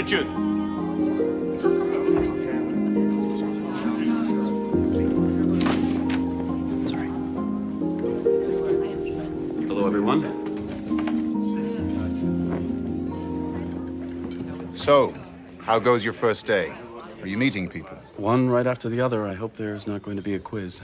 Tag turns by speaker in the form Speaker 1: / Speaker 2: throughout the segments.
Speaker 1: Richard! Sorry. Hello, everyone.
Speaker 2: So, how goes your first day? Are you meeting people?
Speaker 1: One right after the other. I hope there's not going to be a quiz.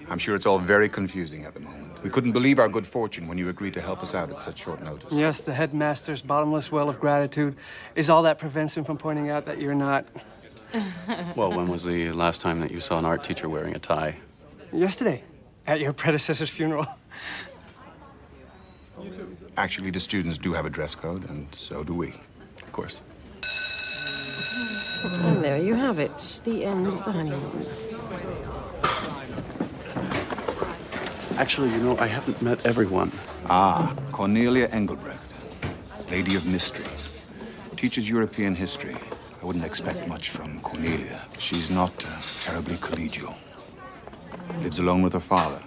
Speaker 2: I'm sure it's all very confusing at the moment. We couldn't believe our good fortune when you agreed to help us out at such short notice.
Speaker 3: Yes, the headmaster's bottomless well of gratitude is all that prevents him from pointing out that you're not.
Speaker 1: Well, when was the last time that you saw an art teacher wearing a tie?
Speaker 3: Yesterday, at your predecessor's funeral.
Speaker 2: Actually, the students do have a dress code, and so do we.
Speaker 1: Of course.
Speaker 4: And there you have it, the end of the honeymoon.
Speaker 1: Actually, you know, I haven't met everyone.
Speaker 2: Ah, Cornelia Engelbrecht, Lady of Mystery. Teaches European history. I wouldn't expect much from Cornelia. She's not terribly collegial. Lives alone with her father.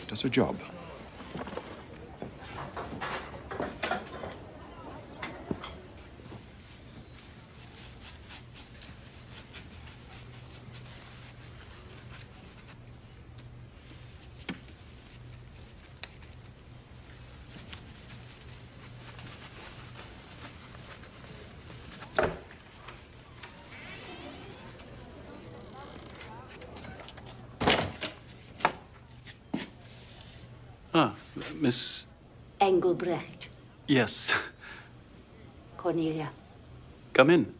Speaker 2: Does her job.
Speaker 1: Ah, Miss...
Speaker 5: Engelbrecht.
Speaker 1: Yes.
Speaker 5: Cornelia.
Speaker 1: Come in.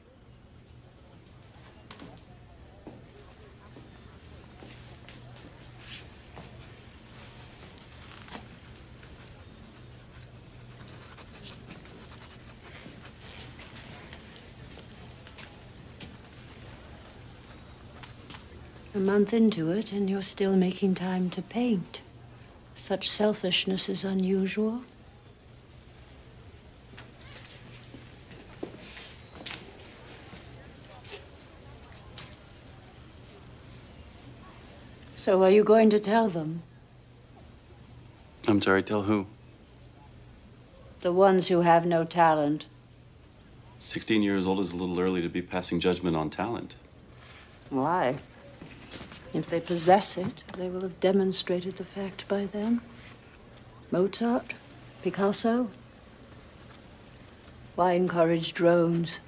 Speaker 5: A month into it, and you're still making time to paint. Such selfishness is unusual. So are you going to tell them?
Speaker 1: I'm sorry, tell who?
Speaker 5: The ones who have no talent.
Speaker 1: 16 years old is a little early to be passing judgment on talent.
Speaker 5: Why? If they possess it, they will have demonstrated the fact by then. Mozart, Picasso. Why encourage drones?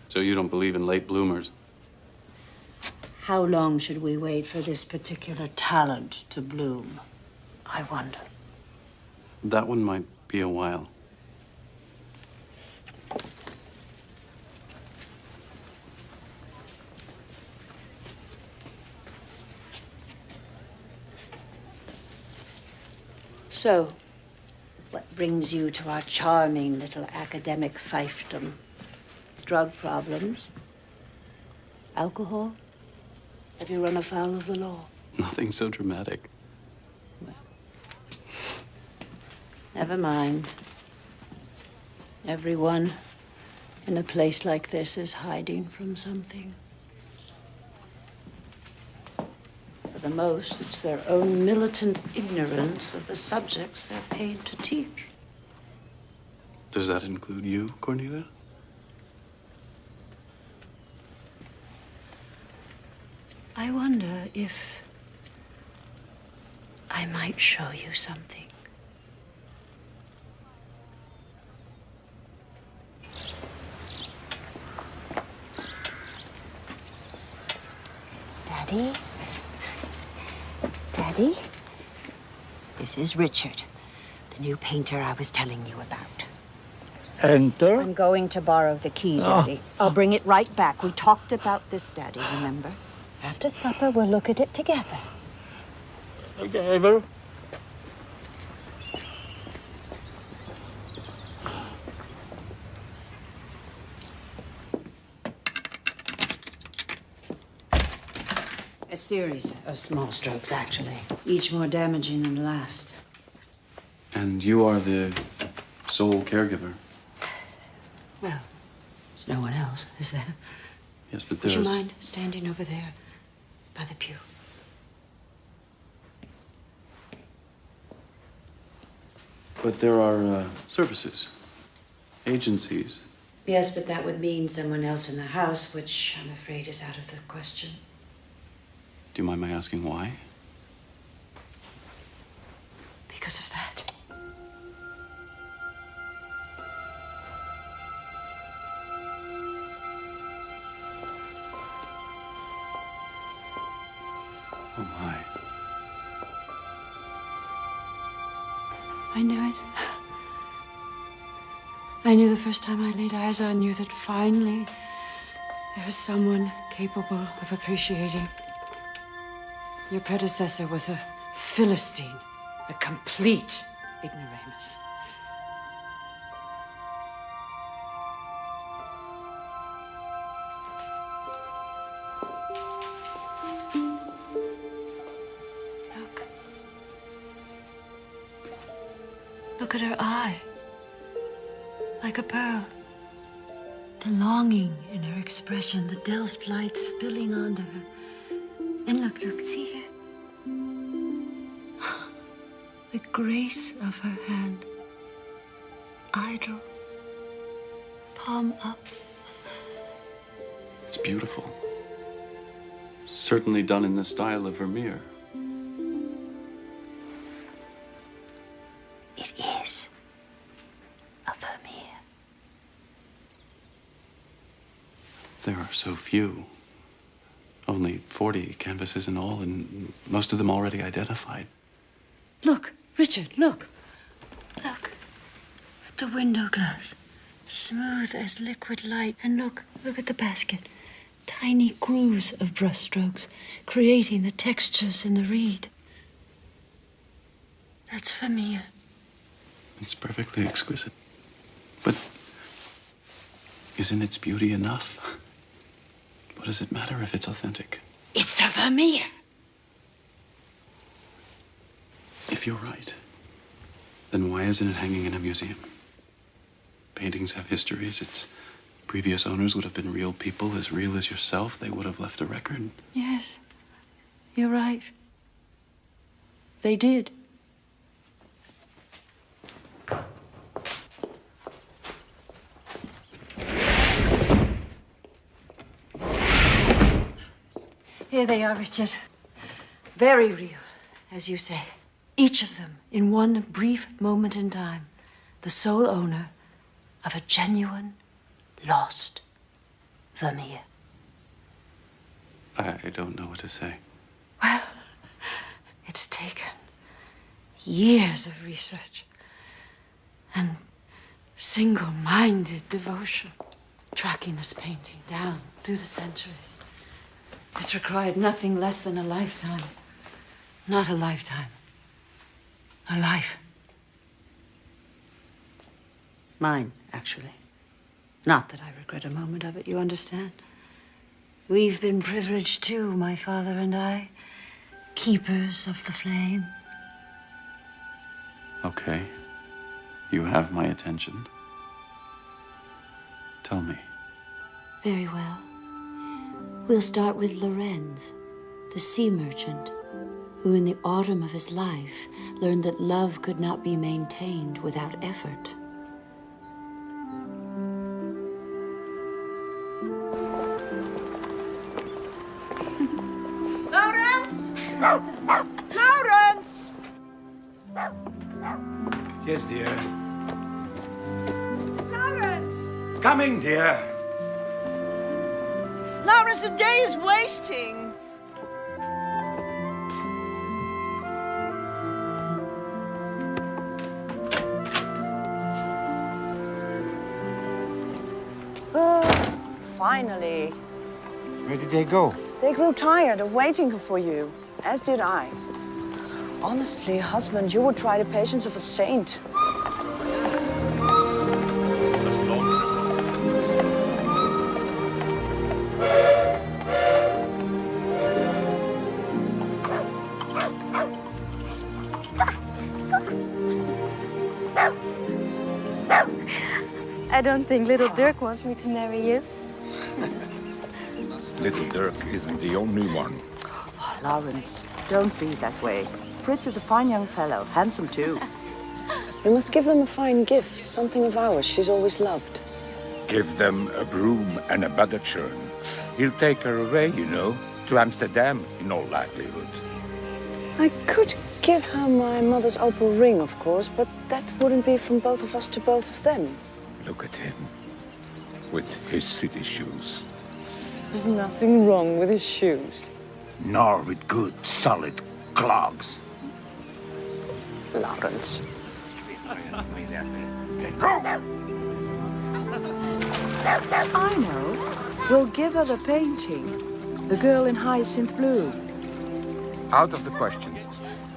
Speaker 1: So you don't believe in late bloomers?
Speaker 5: How long should we wait for this particular talent to bloom? I wonder.
Speaker 1: That one might be a while.
Speaker 5: So, what brings you to our charming little academic fiefdom? Drug problems? Alcohol? Have you run afoul of the law?
Speaker 1: Nothing so dramatic.
Speaker 5: Well, never mind. Everyone in a place like this is hiding from something. For the most, it's their own militant ignorance of the subjects they're paid to teach.
Speaker 1: Does that include you, Cornelia?
Speaker 5: I wonder if I might show you something. Daddy? Daddy? This is Richard, the new painter I was telling you about.
Speaker 6: Enter.
Speaker 5: I'm going to borrow the key, Daddy. I'll bring it right back. We talked about this, Daddy, remember? After supper, we'll look at it together.
Speaker 6: Together.
Speaker 5: A series of small strokes, actually. Each more damaging than the last.
Speaker 1: And you are the sole caregiver.
Speaker 5: Well, there's no one else, is there?
Speaker 1: Yes, but
Speaker 5: Would
Speaker 1: there's...
Speaker 5: you mind standing over there by the pew?
Speaker 1: But there are services, agencies,
Speaker 5: Yes, but that would mean someone else in the house, which I'm afraid is out of the question.
Speaker 1: Do you mind my asking why?
Speaker 5: Because of that.
Speaker 1: Oh, my.
Speaker 5: I knew it. I knew the first time I laid eyes on you that finally there was someone capable of appreciating. Your predecessor was a Philistine, a complete ignoramus. Look. Look at her eye. Like a pearl. The longing in her expression, the Delft light spilling onto her. And look, see here. The grace of her hand. Idle. Palm up.
Speaker 1: It's beautiful. Certainly done in the style of Vermeer.
Speaker 5: It is a Vermeer.
Speaker 1: There are so few. Only 40 canvases in all, and most of them already identified.
Speaker 5: Look, Richard, look. Look at the window glass. Smooth as liquid light. And look at the basket. Tiny grooves of brushstrokes, creating the textures in the reed. That's Vermeer.
Speaker 1: It's perfectly exquisite. But isn't its beauty enough? What does it matter if it's authentic?
Speaker 5: It's a Vermeer.
Speaker 1: If you're right, then why isn't it hanging in a museum? Paintings have histories. Its previous owners would have been real people, as real as yourself. They would have left a record.
Speaker 5: Yes, you're right. They did. Here they are, Richard. Very real, as you say. Each of them, in one brief moment in time, the sole owner of a genuine, lost Vermeer.
Speaker 1: I don't know what to say.
Speaker 5: Well, it's taken years of research and single-minded devotion, tracking this painting down through the centuries. It's required nothing less than a lifetime. Not a lifetime. A life. Mine, actually. Not that I regret a moment of it, you understand? We've been privileged too, my father and I. Keepers of the flame.
Speaker 1: Okay. You have my attention. Tell me.
Speaker 5: Very well. We'll start with Lorenz, the sea merchant, who in the autumn of his life learned that love could not be maintained without effort.
Speaker 7: Lawrence! Lawrence!
Speaker 8: Yes, dear.
Speaker 7: Lawrence!
Speaker 8: Coming, dear.
Speaker 7: Lawrence, the day is wasting. Oh, finally.
Speaker 8: Where did they go?
Speaker 7: They grew tired of waiting for you, as did I. Honestly, husband, you would try the patience of a saint.
Speaker 9: I don't think little Dirk wants me to marry you.
Speaker 8: Little Dirk isn't the only one.
Speaker 7: Oh, Lawrence, don't be that way. Fritz is a fine young fellow, handsome too. You must give them a fine gift, something of ours she's always loved.
Speaker 8: Give them a broom and a butter churn. He'll take her away, you know, to Amsterdam, in all likelihood.
Speaker 7: I could give her my mother's opal ring, of course, but that wouldn't be from both of us to both of them.
Speaker 8: Look at him, with his city shoes.
Speaker 7: There's nothing wrong with his shoes.
Speaker 8: Nor with good, solid clogs.
Speaker 7: Lawrence.
Speaker 10: I know. We'll give her the painting. The girl in hyacinth blue.
Speaker 8: Out of the question.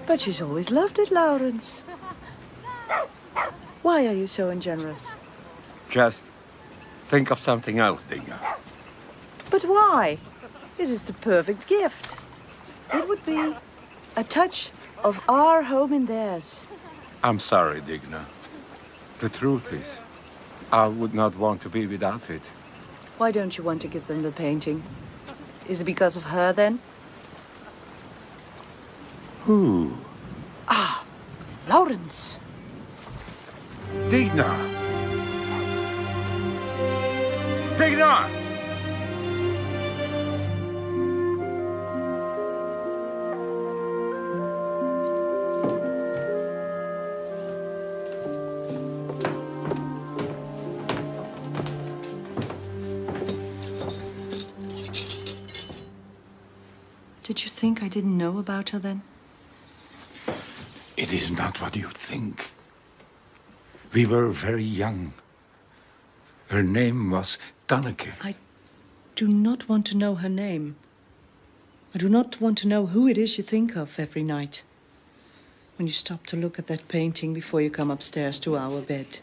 Speaker 10: But she's always loved it, Lawrence. Why are you so ungenerous?
Speaker 8: Just think of something else, Dinga.
Speaker 10: But why? It is the perfect gift. It would be a touch of our home in theirs.
Speaker 8: I'm sorry, Digna. The truth is, I would not want to be without it.
Speaker 10: Why don't you want to give them the painting? Is it because of her, then?
Speaker 8: Who?
Speaker 10: Ah, Lawrence.
Speaker 8: Digna! Digna!
Speaker 10: Did you think I didn't know about her then?
Speaker 8: It is not what you think. We were very young. Her name was Tanneke.
Speaker 10: I do not want to know her name. I do not want to know who it is you think of every night. When you stop to look at that painting before you come upstairs to our bed.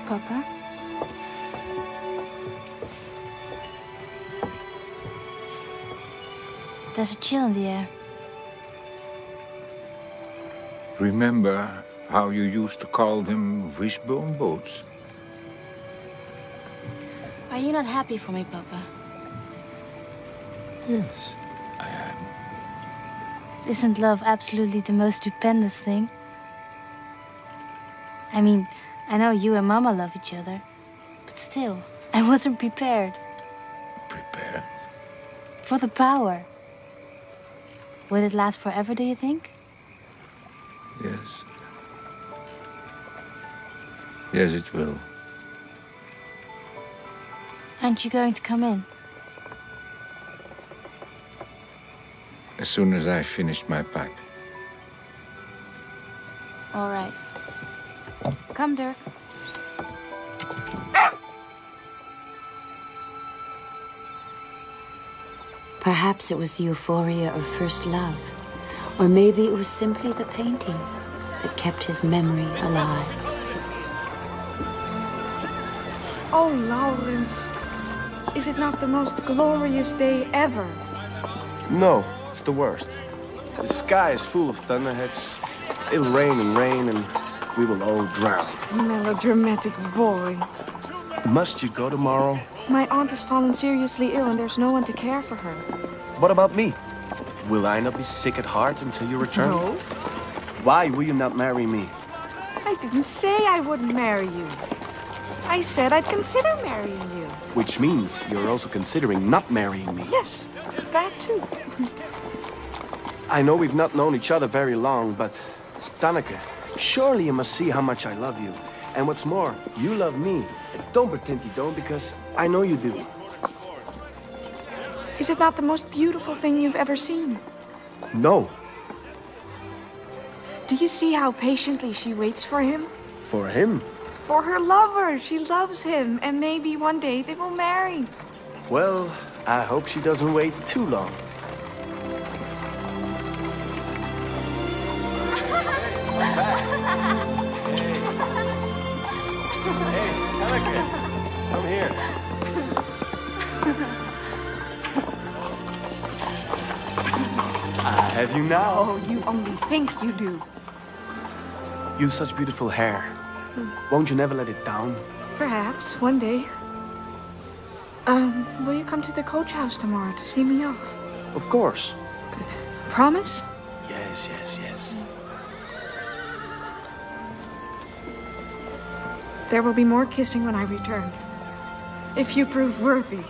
Speaker 9: Papa? There's a chill in the air.
Speaker 8: Remember how you used to call them wishbone boats?
Speaker 9: Are you not happy for me, Papa?
Speaker 8: Yes, I am.
Speaker 9: Isn't love absolutely the most stupendous thing? I mean, I know you and Mama love each other, but still, I wasn't prepared.
Speaker 8: Prepared?
Speaker 9: For the power. Will it last forever, do you think?
Speaker 8: Yes. Yes, it will.
Speaker 9: Aren't you going to come in?
Speaker 8: As soon as I finish my pipe.
Speaker 9: All right. Come, Dirk.
Speaker 5: Perhaps it was the euphoria of first love, or maybe it was simply the painting that kept his memory alive.
Speaker 11: Oh, Lawrence, is it not the most glorious day ever?
Speaker 12: No, it's the worst. The sky is full of thunderheads. It'll rain and rain, and we will all drown.
Speaker 11: Melodramatic boy.
Speaker 12: Must you go tomorrow?
Speaker 11: My aunt has fallen seriously ill, and there's no one to care for her.
Speaker 12: What about me? Will I not be sick at heart until you return?
Speaker 11: No.
Speaker 12: Why will you not marry me?
Speaker 11: I didn't say I wouldn't marry you. I said I'd consider marrying you.
Speaker 12: Which means you're also considering not marrying me.
Speaker 11: Yes, that too.
Speaker 12: I know we've not known each other very long, but Tanneke, surely you must see how much I love you. And what's more, you love me. Don't pretend you don't, because I know you do.
Speaker 11: Is it not the most beautiful thing you've ever seen?
Speaker 12: No.
Speaker 11: Do you see how patiently she waits for him?
Speaker 12: For him?
Speaker 11: For her lover. She loves him, and maybe one day they will marry.
Speaker 12: Well, I hope she doesn't wait too long. Hey, Tanneke, come here. I have you now.
Speaker 11: Oh, you only think you do.
Speaker 12: You have such beautiful hair. Won't you never let it down?
Speaker 11: Perhaps, one day. Will you come to the coach house tomorrow to see me off?
Speaker 12: Of course.
Speaker 11: Promise?
Speaker 12: Yes, yes, yes.
Speaker 11: There will be more kissing when I return. If you prove worthy.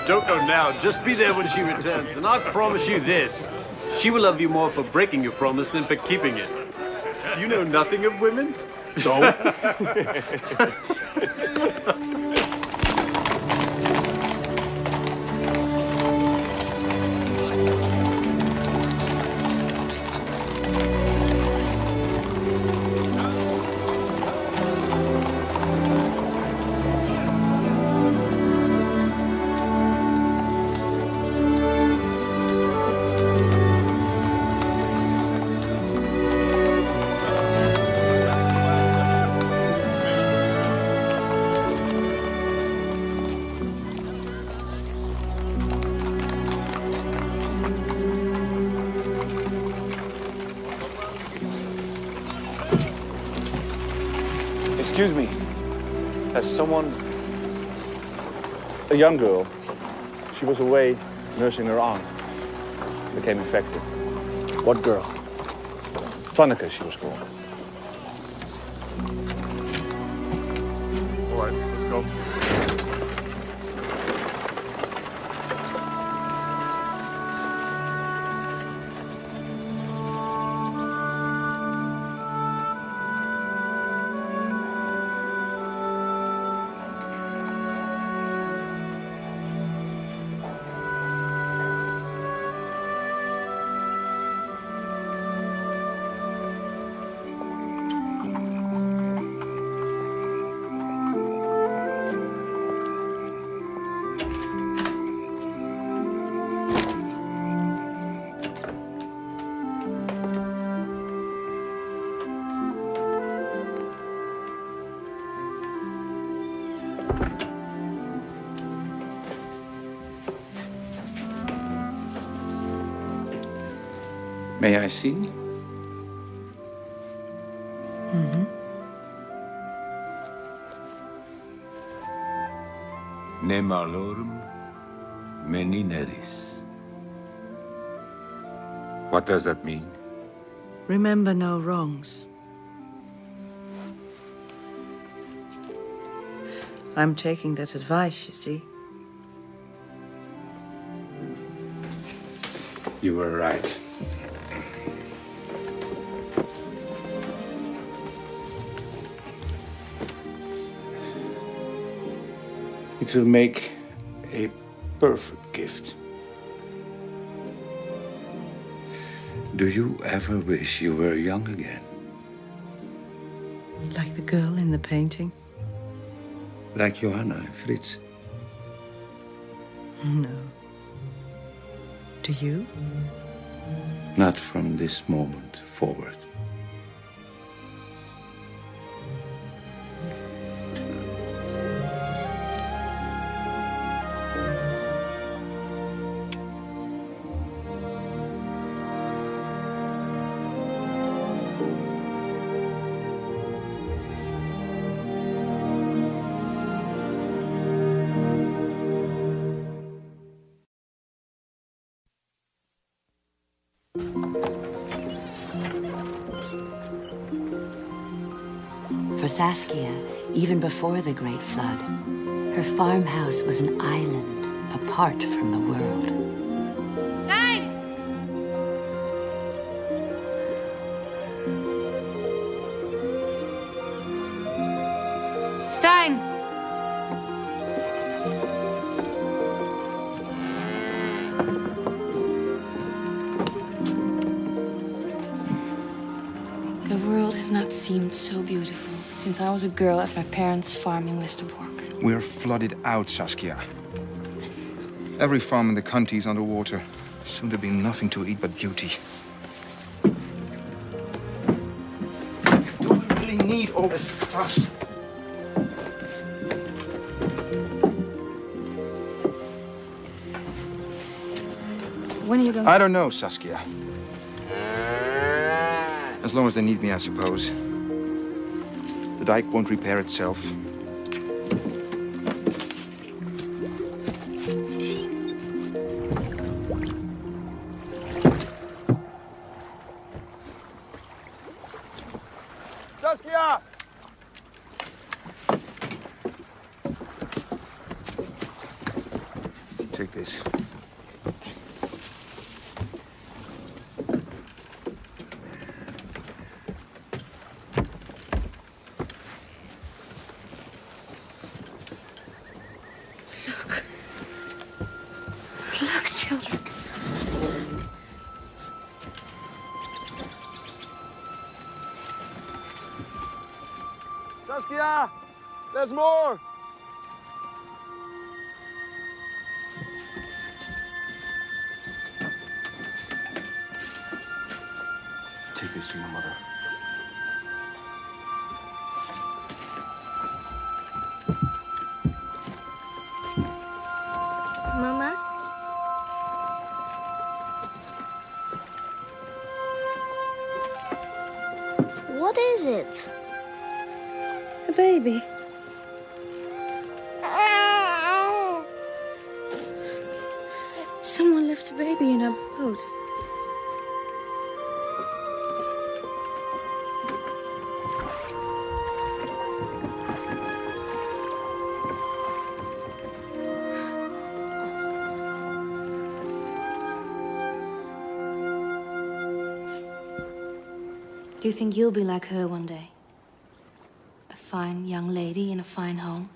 Speaker 13: Don't go now. Just be there when she returns. And I promise you this. She will love you more for breaking your promise than for keeping it. Do you know nothing of women? No.
Speaker 2: Excuse me. Has someone... A young girl. She was away nursing her aunt. Became infected.
Speaker 12: What girl?
Speaker 2: Tanneke, she was called.
Speaker 14: All right, let's go.
Speaker 8: May I see?
Speaker 10: Mm-hmm.
Speaker 8: Ne malorum menineris. What does that mean?
Speaker 10: Remember no wrongs. I'm taking that advice, you see.
Speaker 8: You were right. It will make a perfect gift. Do you ever wish you were young again?
Speaker 10: Like the girl in the painting?
Speaker 8: Like Johanna and Fritz?
Speaker 10: No. Do you?
Speaker 8: Not from this moment forward.
Speaker 5: For Saskia, even before the Great Flood, her farmhouse was an island apart from the world.
Speaker 15: Stijn!
Speaker 9: Stein!
Speaker 4: The world has not seemed so beautiful since I was a girl at my parents' farm in Westerbork.
Speaker 2: We're flooded out, Saskia. Every farm in the county is underwater. Soon there'll be nothing to eat but beauty. Do we really need all this stuff?
Speaker 4: When are you going?
Speaker 2: I don't know, Saskia. As long as they need me, I suppose. The dike won't repair itself.
Speaker 12: Saskia!
Speaker 2: Take this.
Speaker 4: Look, children.
Speaker 12: Saskia! There's more!
Speaker 2: Take this to your mother.
Speaker 11: Mama? What is it?
Speaker 4: A baby. Someone left a baby in our boat. Do you think you'll be like her one day? A fine young lady in a fine home?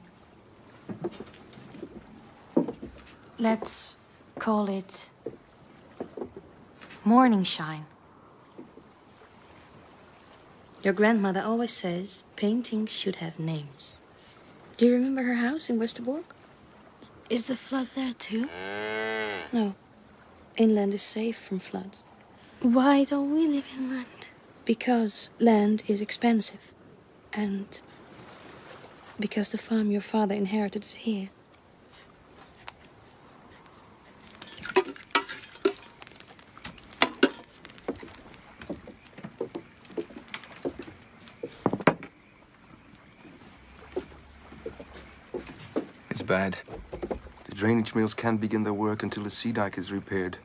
Speaker 4: Let's call it morning shine. Your grandmother always says paintings should have names. Do you remember her house in Westerbork?
Speaker 5: Is the flood there too?
Speaker 4: No. Inland is safe from floods.
Speaker 5: Why don't we live inland?
Speaker 4: Because land is expensive. And because the farm your father inherited is here.
Speaker 2: It's bad. The drainage mills can't begin their work until the sea dike is repaired.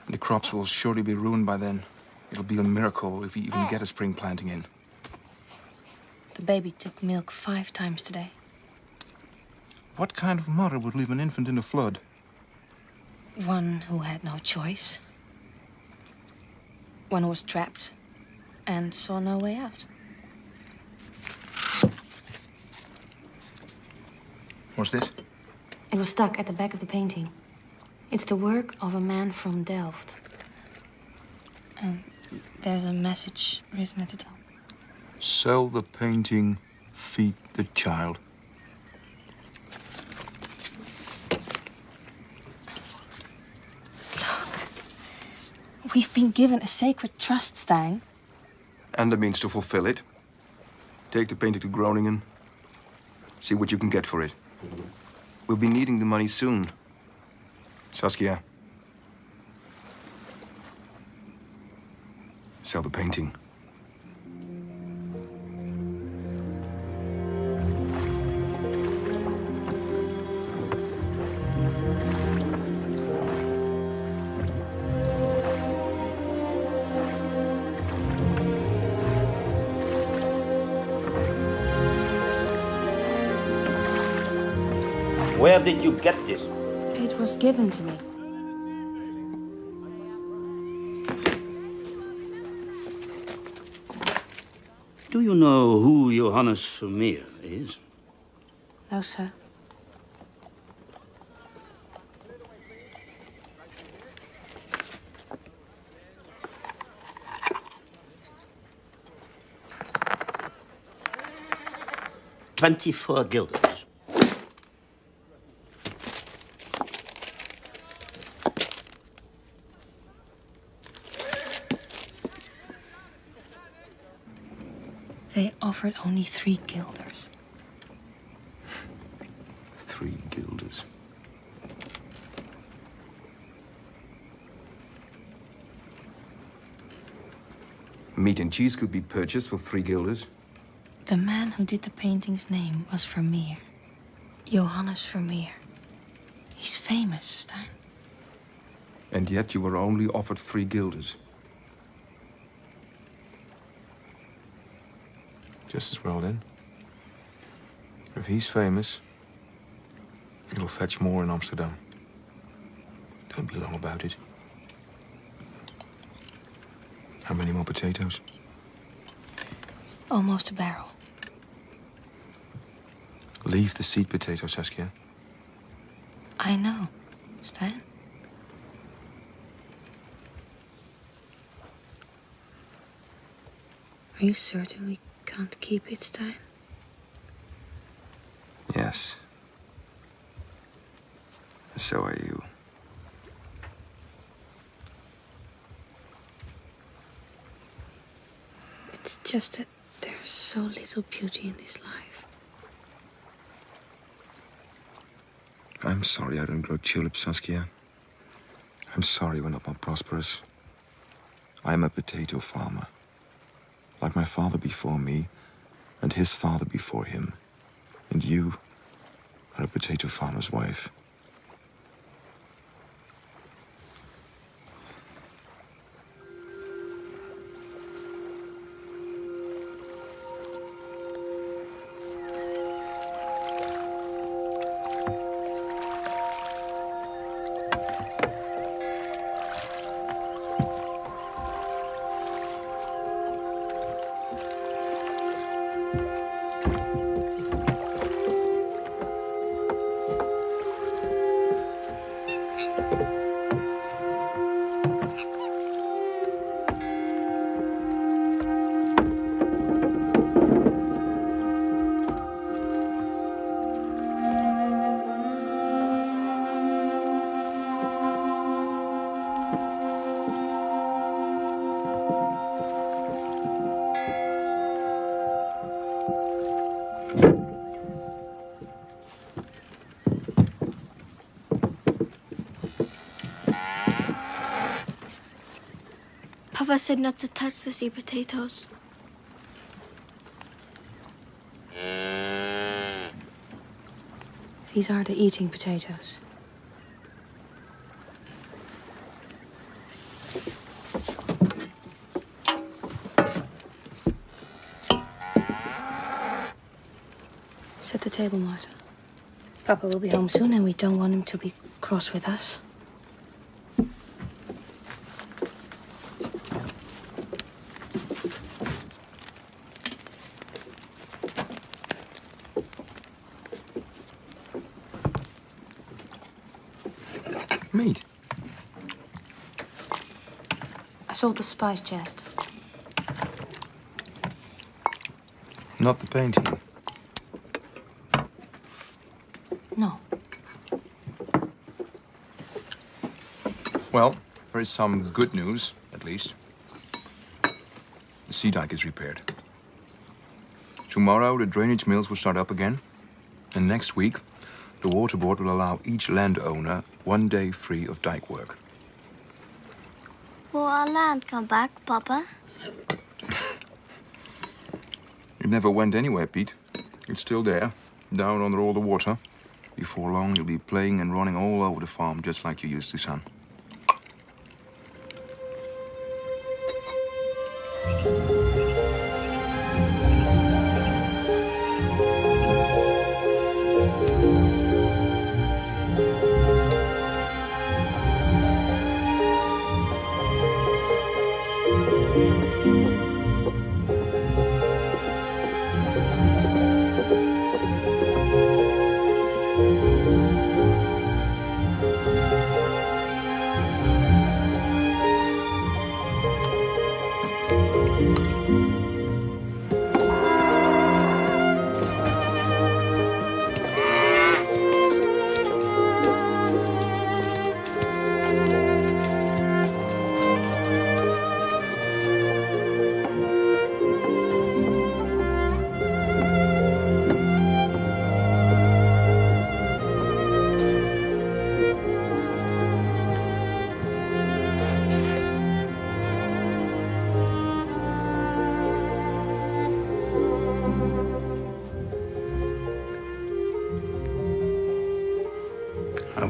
Speaker 2: And the crops will surely be ruined by then. It'll be a miracle if we even get a spring planting in.
Speaker 4: The baby took milk 5 times today.
Speaker 2: What kind of mother would leave an infant in a flood?
Speaker 4: One who had no choice. One who was trapped and saw no way out.
Speaker 2: What's this?
Speaker 4: It was stuck at the back of the painting. It's the work of a man from Delft. And there's a message written at the top.
Speaker 2: Sell the painting, feed the child.
Speaker 4: We've been given a sacred trust, Stein.
Speaker 2: And the means to fulfill it. Take the painting to Groningen. See what you can get for it. We'll be needing the money soon. Saskia. Sell the painting.
Speaker 14: Where did you get this?
Speaker 4: It was given to me.
Speaker 14: Do Do you know who Johannes Vermeer is?
Speaker 4: No, sir.
Speaker 14: $24 guilders.
Speaker 4: They offered only 3 guilders.
Speaker 2: 3 guilders. Meat and cheese could be purchased for 3 guilders.
Speaker 4: The man who did the painting's name was Vermeer. Johannes Vermeer. He's famous, Stein.
Speaker 2: And yet you were only offered 3 guilders. Just as well, then. If he's famous, it'll fetch more in Amsterdam. Don't be long about it. How many more potatoes?
Speaker 4: Almost a barrel.
Speaker 2: Leave the seed potatoes, Saskia.
Speaker 4: I know, Stein. Are you certain we can't keep it, Stein?
Speaker 2: Yes. So are you.
Speaker 4: It's just that there's so little beauty in this life.
Speaker 2: I'm sorry I don't grow tulips, Saskia. I'm sorry we're not more prosperous. I'm a potato farmer. Like my father before me, and his father before him. And you are a potato farmer's wife.
Speaker 9: Papa said not to touch the sweet potatoes.
Speaker 4: These are the eating potatoes. Set the table, Martha. Papa will be home soon, and we don't want him to be cross with us.
Speaker 2: Meat.
Speaker 4: I sold the spice chest.
Speaker 2: Not the painting.
Speaker 4: No.
Speaker 2: Well, there is some good news, at least. The sea dike is repaired. Tomorrow, the drainage mills will start up again. And next week, the water board will allow each landowner 1 day free of dike work.
Speaker 9: Will our land come back, Papa?
Speaker 2: It never went anywhere, Pete. It's still there, down under all the water. Before long, you'll be playing and running all over the farm, just like you used to, son.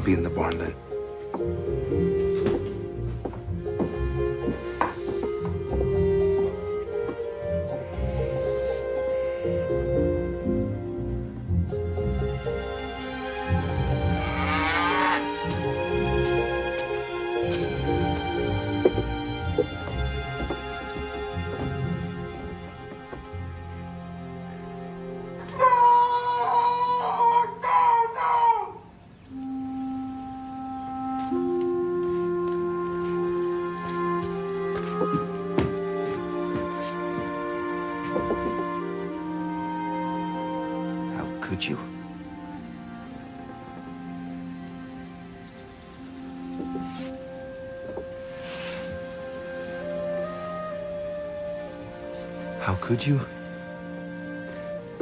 Speaker 2: I'll be in the barn then.
Speaker 12: Could you? How could you?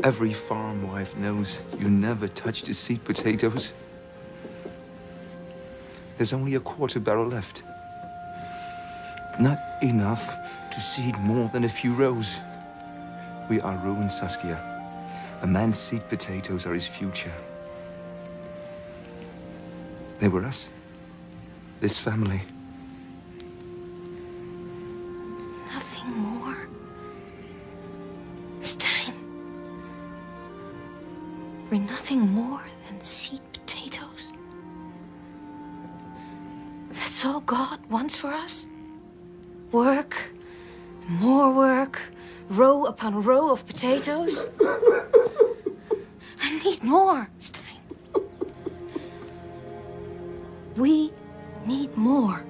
Speaker 12: Every farm wife knows you never touched a seed potatoes. There's only a quarter barrel left. Not enough to seed more than a few rows. We are ruined, Saskia. A man's seed potatoes are his future. They were us. This family.
Speaker 4: Nothing more. Stein. We're nothing more than seed potatoes. That's all God wants for us? Work, more work, row upon row of potatoes? I need more, Stein. We need more.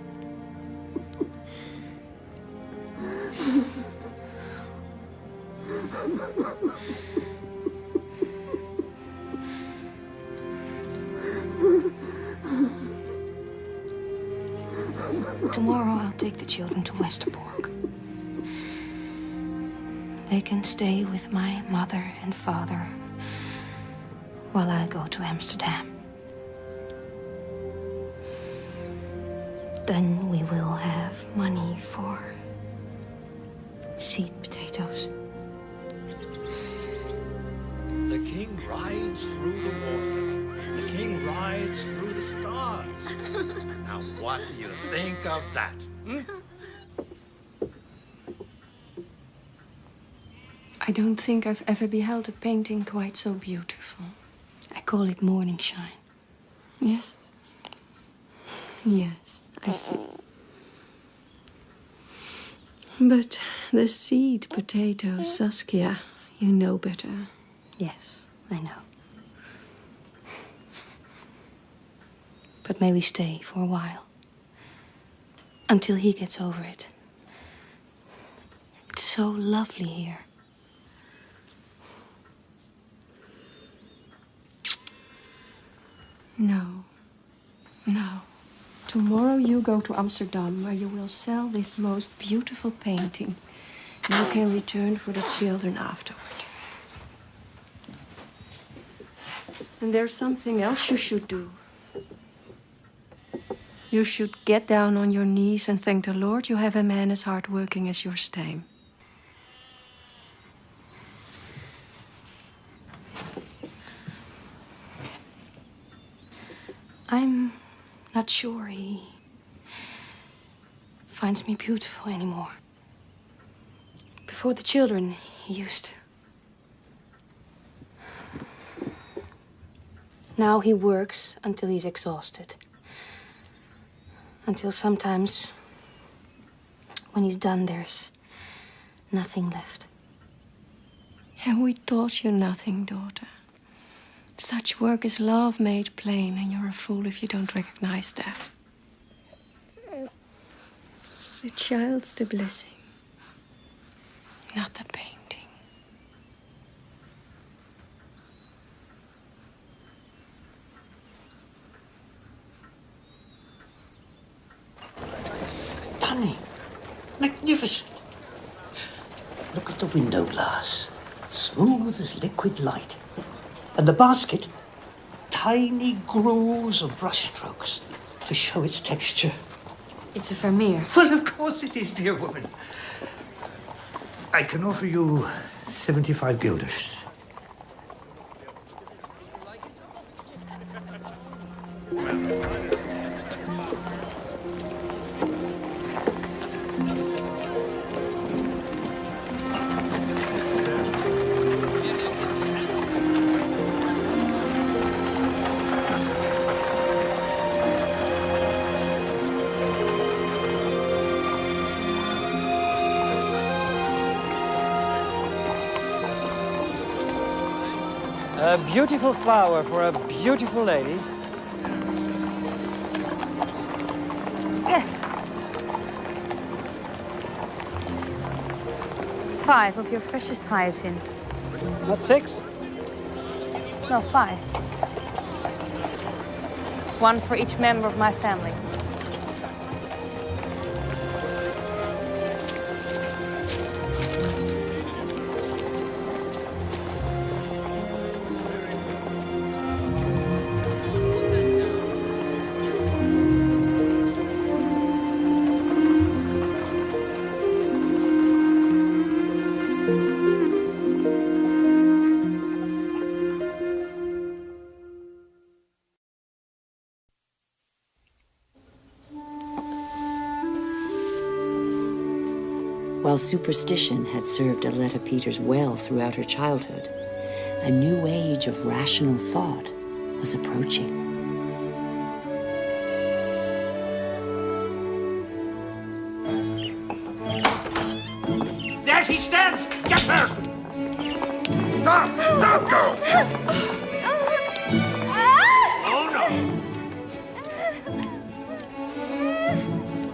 Speaker 4: Tomorrow I'll take the children to Westerbork. They can stay with my mother and father while I go to Amsterdam. Then we will have money for seed potatoes.
Speaker 15: The king rides through the water. The king rides through the stars. Now, what do you think of that? Hmm?
Speaker 11: I don't think I've ever beheld a painting quite so beautiful.
Speaker 4: I call it morning shine.
Speaker 11: Yes. Yes, I see. But the seed potatoes, Saskia, you know better.
Speaker 4: Yes, I know. But may we stay for a while? Until he gets over it. It's so lovely here.
Speaker 11: No. No. Tomorrow you go to Amsterdam, where you will sell this most beautiful painting. And you can return for the children afterward. And there's something else you should do. You should get down on your knees and thank the Lord you have a man as hardworking as your Stein.
Speaker 4: I'm not sure he finds me beautiful anymore. Before the children, he used to. Now he works until he's exhausted. Until sometimes, when he's done, there's nothing left.
Speaker 11: And we taught you nothing, daughter. Such work is love made plain, and you're a fool if you don't recognize that. The child's the blessing, not the painting.
Speaker 14: Stunning. Magnificent. Look at the window glass. Smooth as liquid light. And the basket, tiny grooves of brushstrokes to show its texture.
Speaker 4: It's a Vermeer.
Speaker 14: Well, of course it is, dear woman. I can offer you 75 guilders.
Speaker 15: Well,
Speaker 3: A beautiful flower for a beautiful lady.
Speaker 4: Yes. 5 of your freshest hyacinths.
Speaker 3: Not 6?
Speaker 4: No, 5. It's 1 for each member of my family.
Speaker 5: While superstition had served Aletta Peters well throughout her childhood, a new age of rational thought was approaching.
Speaker 15: There she stands! Get her! Stop! Stop, girl! Oh, no!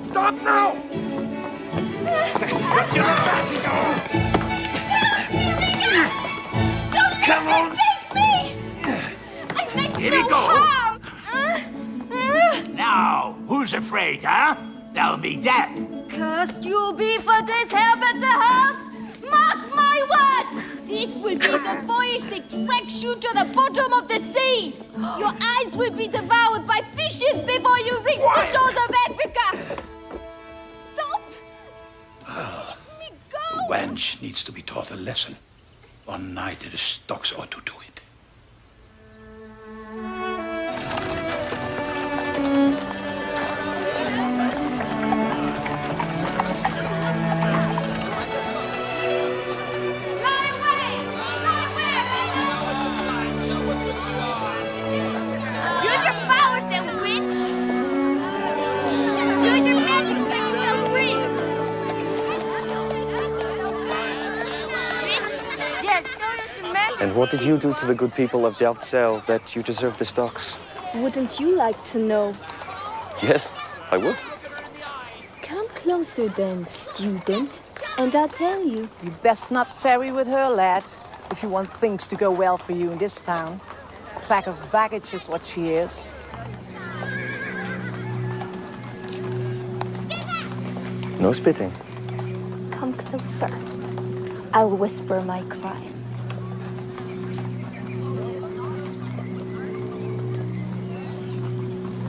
Speaker 15: Stop now! Get your back! Come on!
Speaker 16: Take me! I meant
Speaker 15: Here
Speaker 16: no
Speaker 15: we go.
Speaker 16: harm!
Speaker 15: Now, who's afraid, huh? They'll be dead.
Speaker 16: Cursed you be for this Herbert the Herbs! Mark my words! This will be the voyage that drags you to the bottom of the sea! Your eyes will be devoured by fishes before you reach the shores of Africa! Stop! Let me go!
Speaker 8: The wench needs to be taught a lesson. One night the stocks ought to do it.
Speaker 16: Use your powers then, witch! Use your magic to set yourself free! Witch? Yes, show us your magic!
Speaker 12: And what did you do to the good people of Delfzijl that you deserve the stocks?
Speaker 11: Wouldn't you like to know?
Speaker 12: Yes, I would.
Speaker 11: Come closer then, student, and I'll tell you.
Speaker 7: You best not tarry with her, lad, if you want things to go well for you in this town. Pack of baggage is what she is.
Speaker 12: No spitting.
Speaker 11: Come closer. I'll whisper my cry.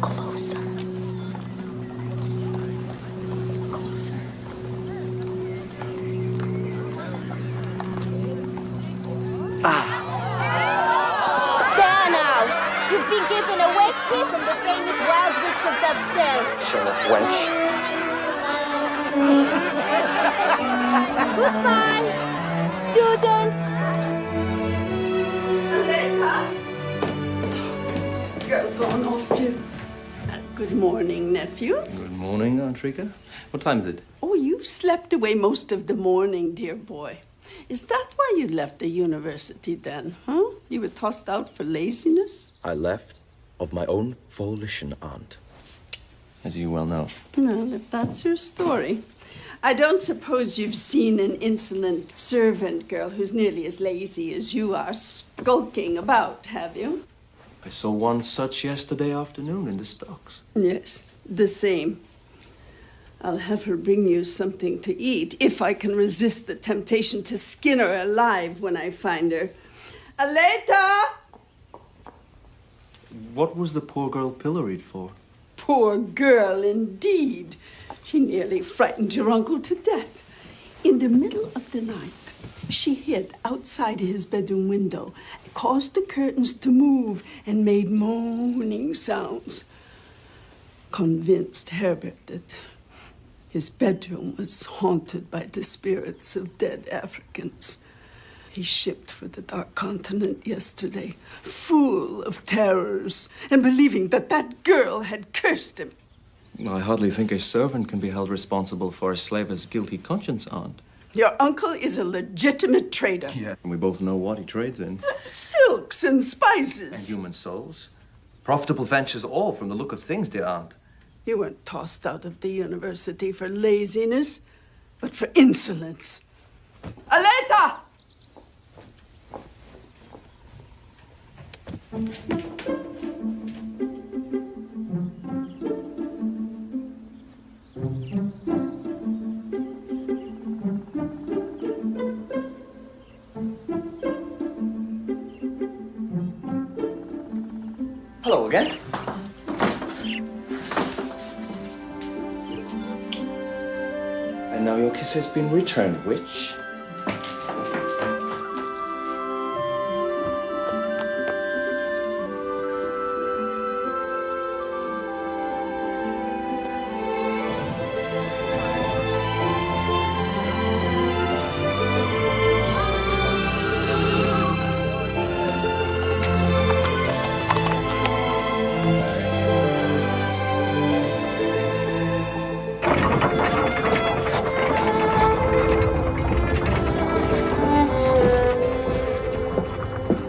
Speaker 11: Closer. Closer.
Speaker 16: There now! You've been given a wet kiss from the famous wild witch of Delfzijl.
Speaker 12: Shameless wench.
Speaker 16: Goodbye, student!
Speaker 17: Girl gone off too. Good morning, nephew.
Speaker 18: Good morning, Aunt Rika. What time is it?
Speaker 17: Oh, you've slept away most of the morning, dear boy. Is that why you left the university then, huh? You were tossed out for laziness?
Speaker 18: I left of my own volition, Aunt. As you well know.
Speaker 17: Well, if that's your story. I don't suppose you've seen an insolent servant girl who's nearly as lazy as you are skulking about, have you?
Speaker 18: I saw one such yesterday afternoon in the stocks.
Speaker 17: Yes, the same. I'll have her bring you something to eat, if I can resist the temptation to skin her alive when I find her. Aleta!
Speaker 18: What was the poor girl pilloried for?
Speaker 17: Poor girl, indeed. She nearly frightened your uncle to death. In the middle of the night, she hid outside his bedroom window, caused the curtains to move, and made moaning sounds. Convinced Herbert that his bedroom was haunted by the spirits of dead Africans. He shipped for the Dark Continent yesterday, full of terrors, and believing that that girl had cursed him.
Speaker 18: I hardly think a servant can be held responsible for a slaver's guilty conscience, Aunt.
Speaker 17: Your uncle is a legitimate trader.
Speaker 18: Yeah, and we both know what he trades in.
Speaker 17: Silks and
Speaker 18: And
Speaker 17: spices.
Speaker 18: human souls. Profitable ventures all from the look of things, dear aunt.
Speaker 17: You weren't tossed out of the university for laziness, but for insolence. Aleta!
Speaker 18: Hello again. And now your kiss has been returned, witch.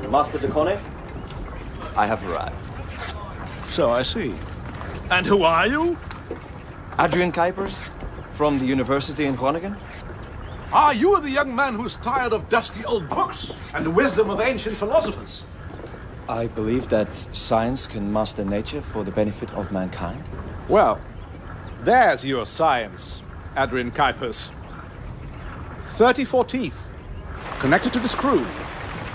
Speaker 18: Master de Koning, I have arrived.
Speaker 19: So I see. And who are you?
Speaker 18: Adrian Kuipers, from the university in Groningen.
Speaker 19: Are you the young man who's tired of dusty old books and the wisdom of ancient philosophers?
Speaker 18: I believe that science can master nature for the benefit of mankind.
Speaker 19: Well, there's your science, Adrian Kuipers. 34 teeth connected to the screw,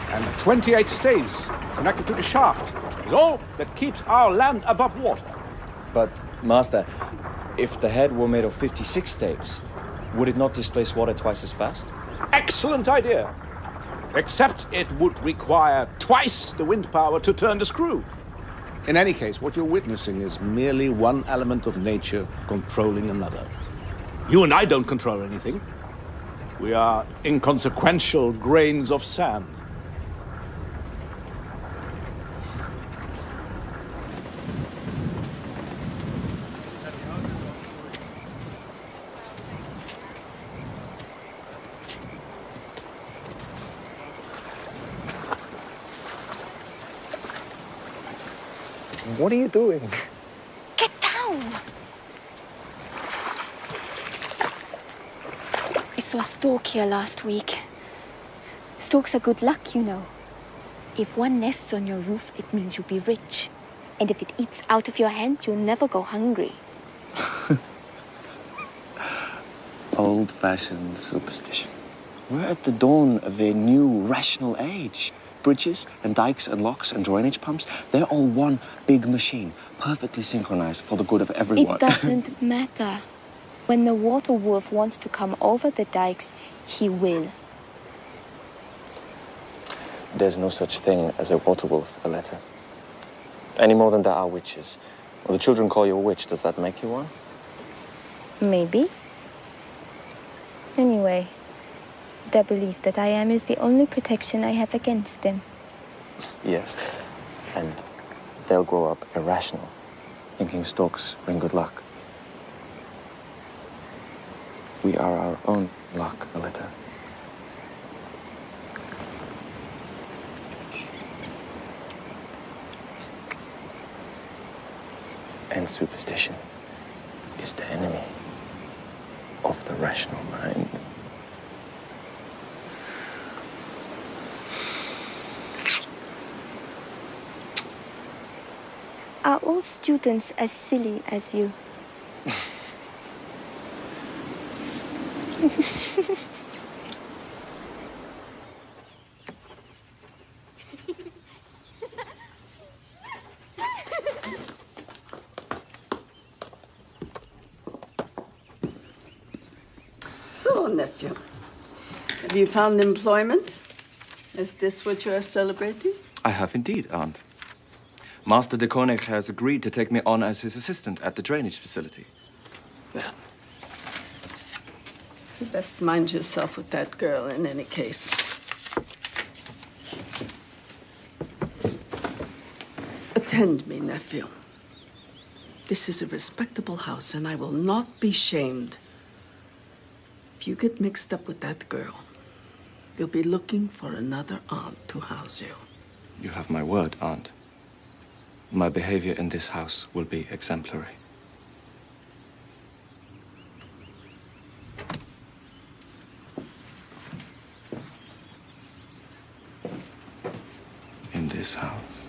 Speaker 19: and 28 staves connected to the shaft is all that keeps our land above water.
Speaker 18: But, Master, if the head were made of 56 staves, would it not displace water twice as fast?
Speaker 19: Excellent idea. Except it would require twice the wind power to turn the screw. In any case, what you're witnessing is merely one element of nature controlling another. You and I don't control anything. We are inconsequential grains of sand.
Speaker 18: What are you doing?
Speaker 4: Get down! I saw a stork here last week. Storks are good luck, you know. If one nests on your roof, it means you'll be rich. And if it eats out of your hand, you'll never go hungry.
Speaker 18: Old-fashioned superstition. We're at the dawn of a new rational age. Bridges and dikes and locks and drainage pumps, they're all one big machine, perfectly synchronized for the good of everyone.
Speaker 4: It doesn't matter. When the water wolf wants to come over the dikes, he will.
Speaker 18: There's no such thing as a water wolf, Aletta. Any more than there are witches. Well, the children call you a witch. Does that make you one?
Speaker 4: Maybe. Anyway, their belief that I am is the only protection I have against them.
Speaker 18: Yes. And they'll grow up irrational, thinking storks bring good luck. We are our own luck, Aletta. And superstition is the enemy of the rational mind.
Speaker 4: Are all students as silly as you?
Speaker 17: So, nephew, have you found employment? Is this what you are celebrating?
Speaker 18: I have indeed, Aunt. Master de Koning has agreed to take me on as his assistant at the drainage facility.
Speaker 17: Well, you best mind yourself with that girl in any case. Attend me, nephew. This is a respectable house, and I will not be shamed. If you get mixed up with that girl, you'll be looking for another aunt to house you.
Speaker 18: You have my word, Aunt. My behavior in this house will be exemplary. In this house.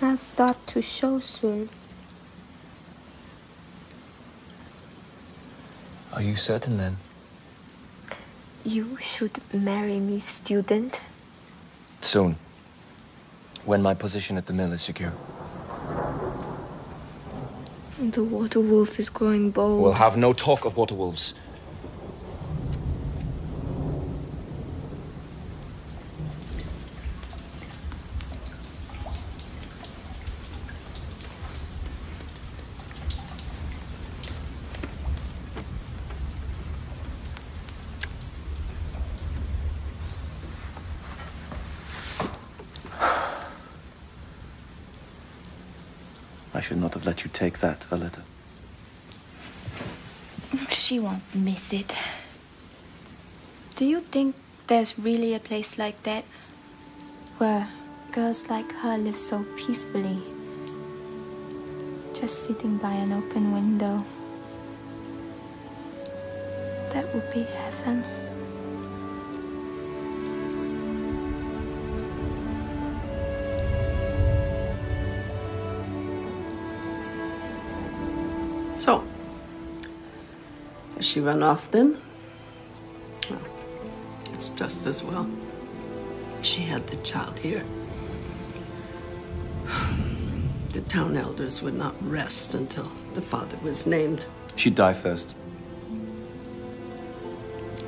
Speaker 4: I'll start to show soon.
Speaker 18: Are you certain then?
Speaker 4: You should marry me, student.
Speaker 18: Soon. When my position at the mill is secure.
Speaker 4: The water wolf is growing bold.
Speaker 18: We'll have no talk of water wolves. I should not have let you take that, Aletta.
Speaker 4: She won't miss it. Do you think there's really a place like that where girls like her live so peacefully, just sitting by an open window? That would be heaven.
Speaker 17: So, has she run off then? Well, it's just as well. She had the child here. The town elders would not rest until the father was named.
Speaker 18: She'd die first.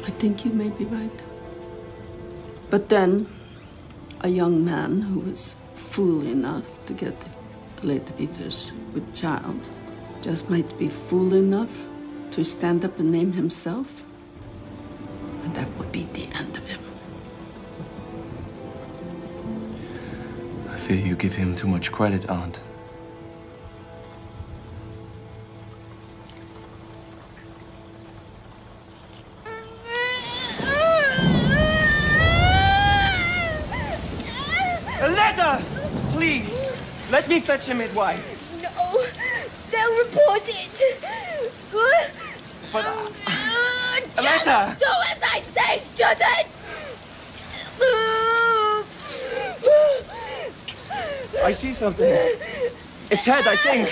Speaker 17: I think you may be right. But then, a young man who was fool enough to get Aletta Peters with child just might be fool enough to stand up and name himself. And that would be the end of him.
Speaker 18: I fear you give him too much credit, Aunt.
Speaker 3: Aletta! Please, let me fetch a midwife.
Speaker 16: No, they'll report it.
Speaker 3: But Aleta!
Speaker 16: Just do as I say, student!
Speaker 3: I see something. Its head, I think.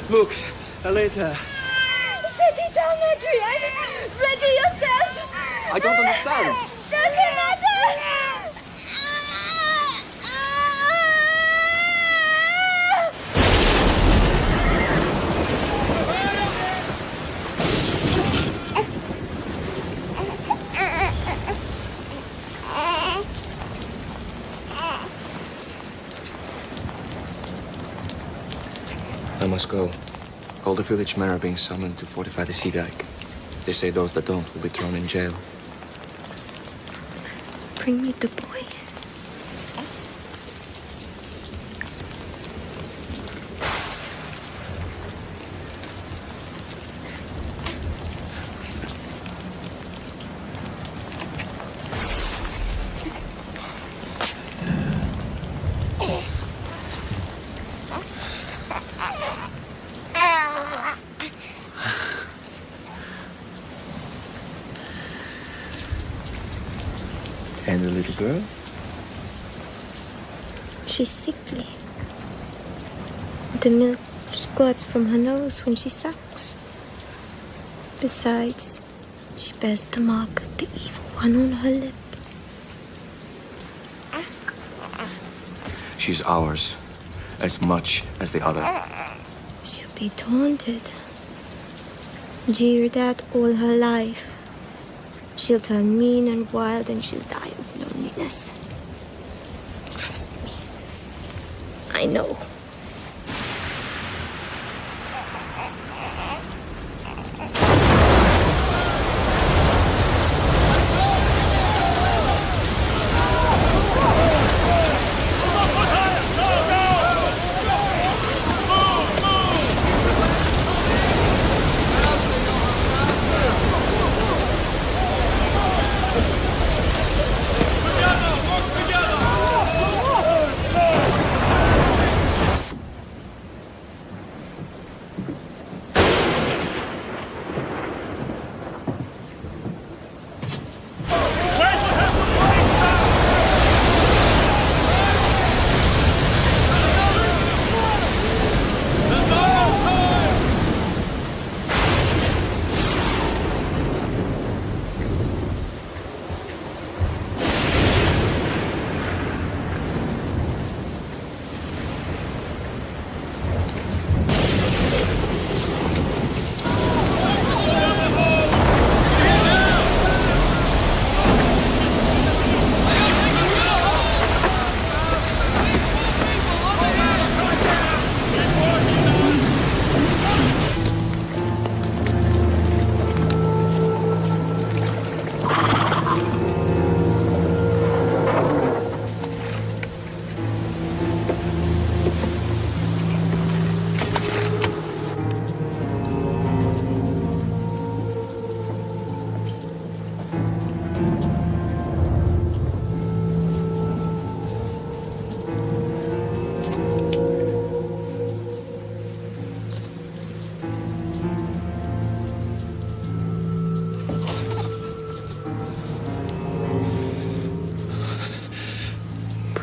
Speaker 3: Look, Aleta.
Speaker 16: Set it down, Adrian! Ready yourself!
Speaker 3: I don't understand.
Speaker 16: Doesn't matter!
Speaker 18: I must go. All the village men are being summoned to fortify the sea dike. They say those that don't will be thrown in jail.
Speaker 9: Bring me the boy.
Speaker 18: And the little girl?
Speaker 9: She's sickly. The milk squirts from her nose when she sucks. Besides, she bears the mark of the evil one on her lip.
Speaker 18: She's ours, as much as the other.
Speaker 9: She'll be taunted, jeered at all her life. She'll turn mean and wild, and she'll die of loneliness. Trust me. I know.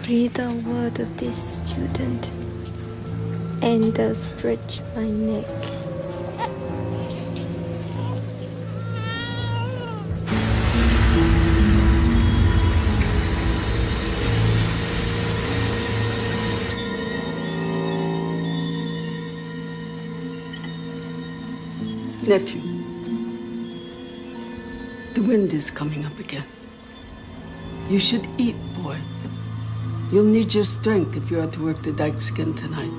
Speaker 9: Breathe a word of this, student, and they'll stretch my neck.
Speaker 17: Nephew, the wind is coming up again. You should eat, boy. You'll need your strength if you are to work the dikes again tonight.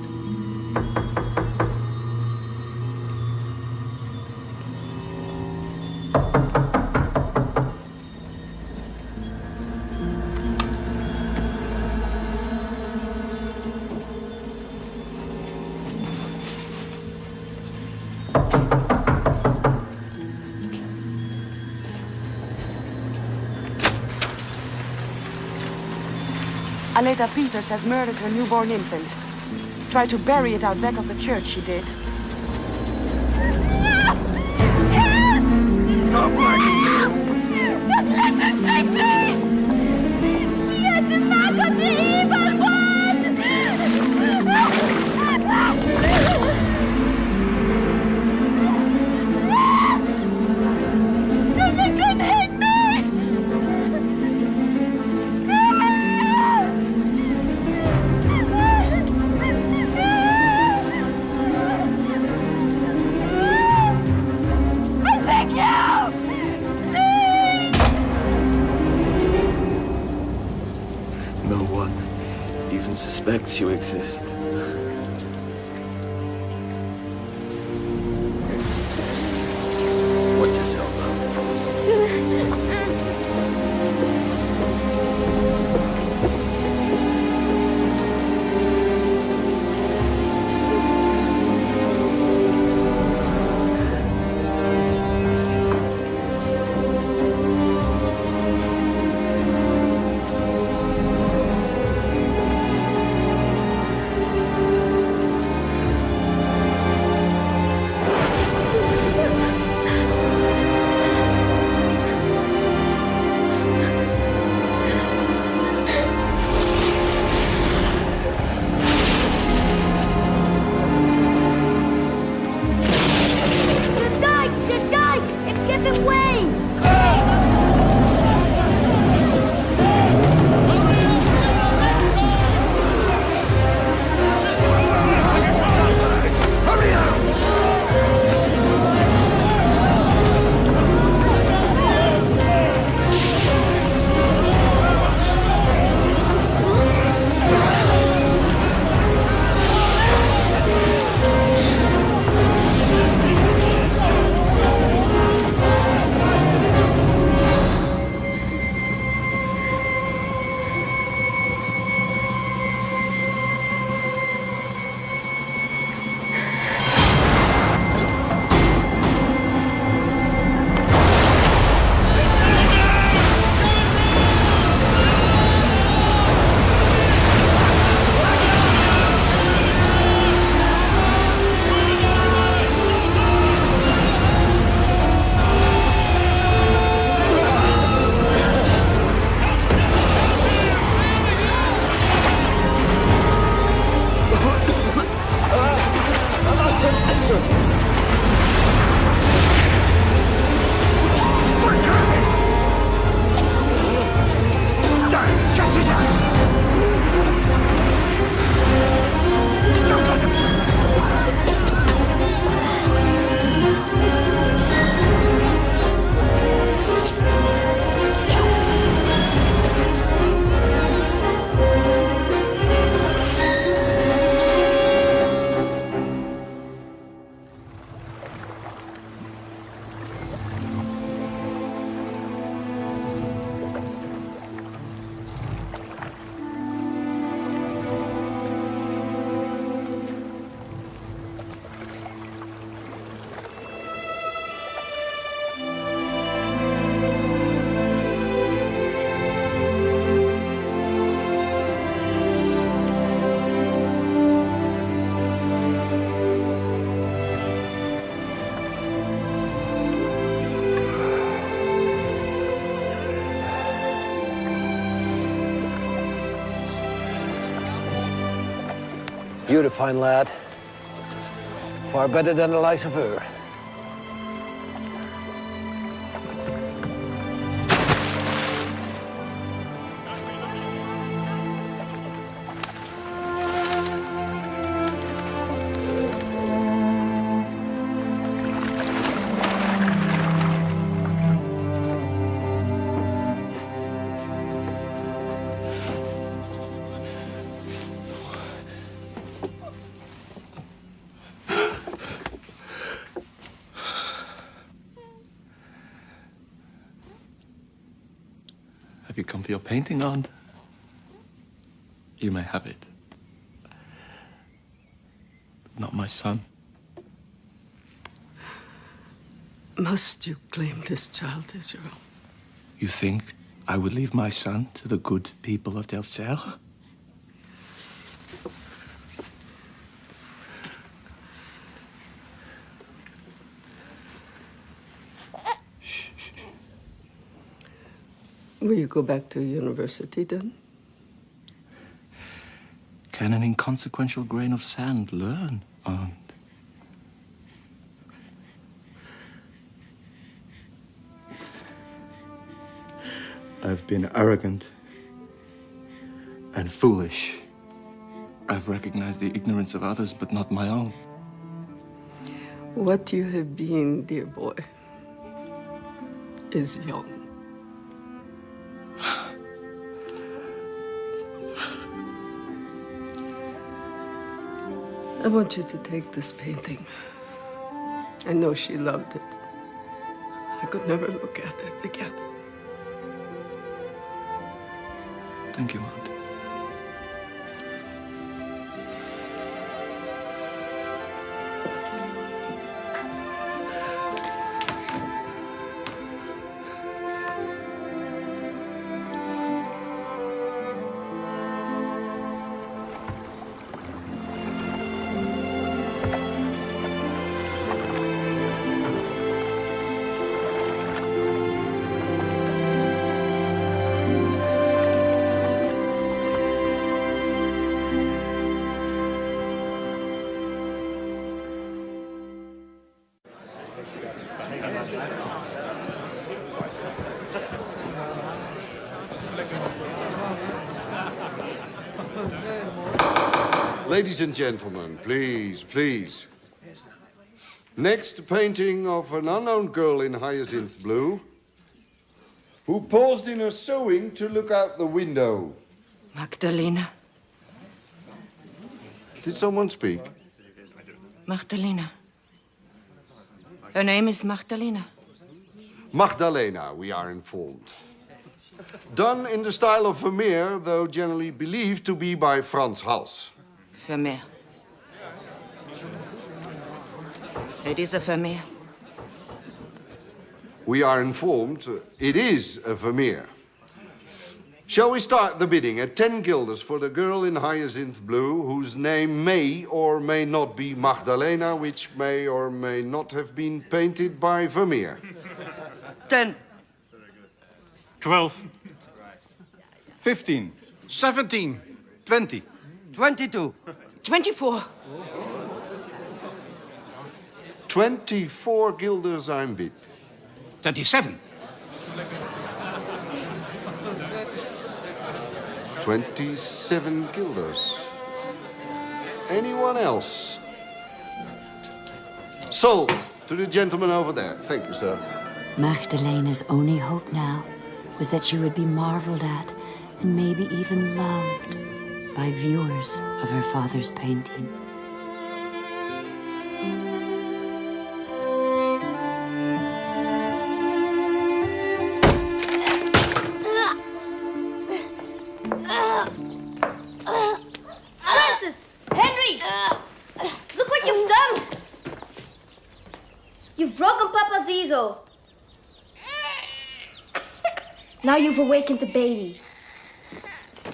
Speaker 20: Aleta Peters has murdered her newborn infant. Tried to bury it out back of the church, she did.
Speaker 16: Stop! Don't let them take me! She had the mark of the evil one! Don't let them hit me! I thank you!
Speaker 13: No one even suspects you exist. Watch yourself.
Speaker 16: The dike! It's giving way!
Speaker 15: You're a fine lad. Far better than the likes of her.
Speaker 1: Have you come for your painting, Aunt? You may have it. Not my son.
Speaker 17: Must you claim this child as your own?
Speaker 1: You think I would leave my son to the good people of Delfzijl?
Speaker 17: Will you go back to university then?
Speaker 18: Can an inconsequential grain of sand learn, Aunt? I've been arrogant and foolish. I've recognized the ignorance of others, but not my own.
Speaker 17: What you have been, dear boy, is young. I want you to take this painting. I know she loved it. I could never look at it again.
Speaker 18: Thank you, Aunt.
Speaker 21: Ladies and gentlemen, please, please. Next painting of an unknown girl in hyacinth blue who paused in her sewing to look out the window.
Speaker 5: Magdalena.
Speaker 21: Did someone speak?
Speaker 5: Magdalena. Her name is Magdalena.
Speaker 21: Magdalena, we are informed. Done in the style of Vermeer, though generally believed to be by Frans Hals.
Speaker 5: Vermeer. It is a Vermeer.
Speaker 21: We are informed it is a Vermeer. Shall we start the bidding at 10 guilders for the girl in hyacinth blue, whose name may or may not be Magdalena, which may or may not have been painted by Vermeer?
Speaker 22: 10.
Speaker 12: 12.
Speaker 22: 15.
Speaker 12: 17.
Speaker 22: 20.
Speaker 5: 22. 24.
Speaker 21: 24 guilders I'm bid.
Speaker 22: 27.
Speaker 21: 27 guilders. Anyone else? Sold to the gentleman over there. Thank you, sir.
Speaker 5: Magdalena's only hope now was that she would be marveled at and maybe even loved by viewers of her father's painting.
Speaker 16: Francis! Henry! Look what you've done! You've broken Papa's easel. Now you've awakened the baby.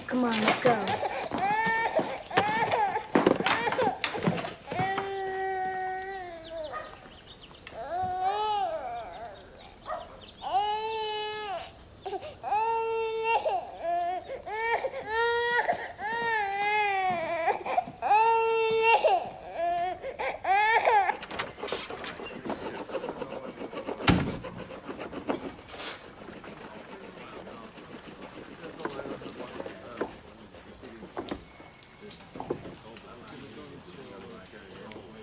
Speaker 16: Come on, let's go.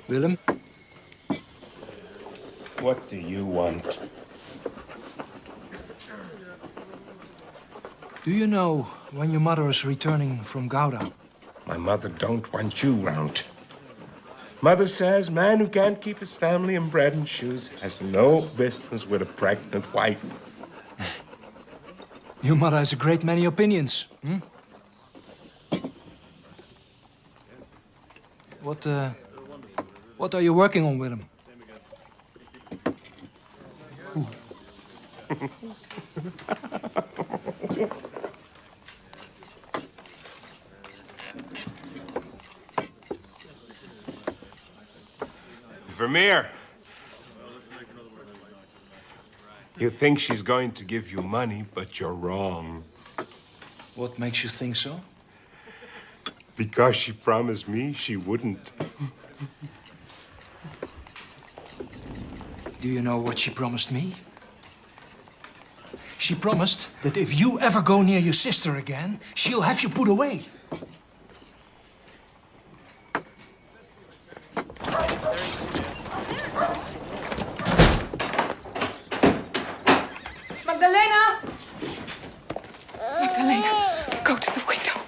Speaker 23: Willem?
Speaker 24: What do you want?
Speaker 23: Do you know when your mother is returning from Gouda?
Speaker 24: My mother don't want you round. Mother says man who can't keep his family in bread and shoes has no business with a pregnant wife.
Speaker 23: Your mother has a great many opinions. What are you working on, Willem?
Speaker 24: Vermeer. You think she's going to give you money, but you're wrong.
Speaker 23: What makes you think so?
Speaker 24: Because she promised me she wouldn't.
Speaker 23: Do you know what she promised me? She promised that if you ever go near your sister again, she'll have you put away.
Speaker 20: Magdalena! Magdalena, go to the window.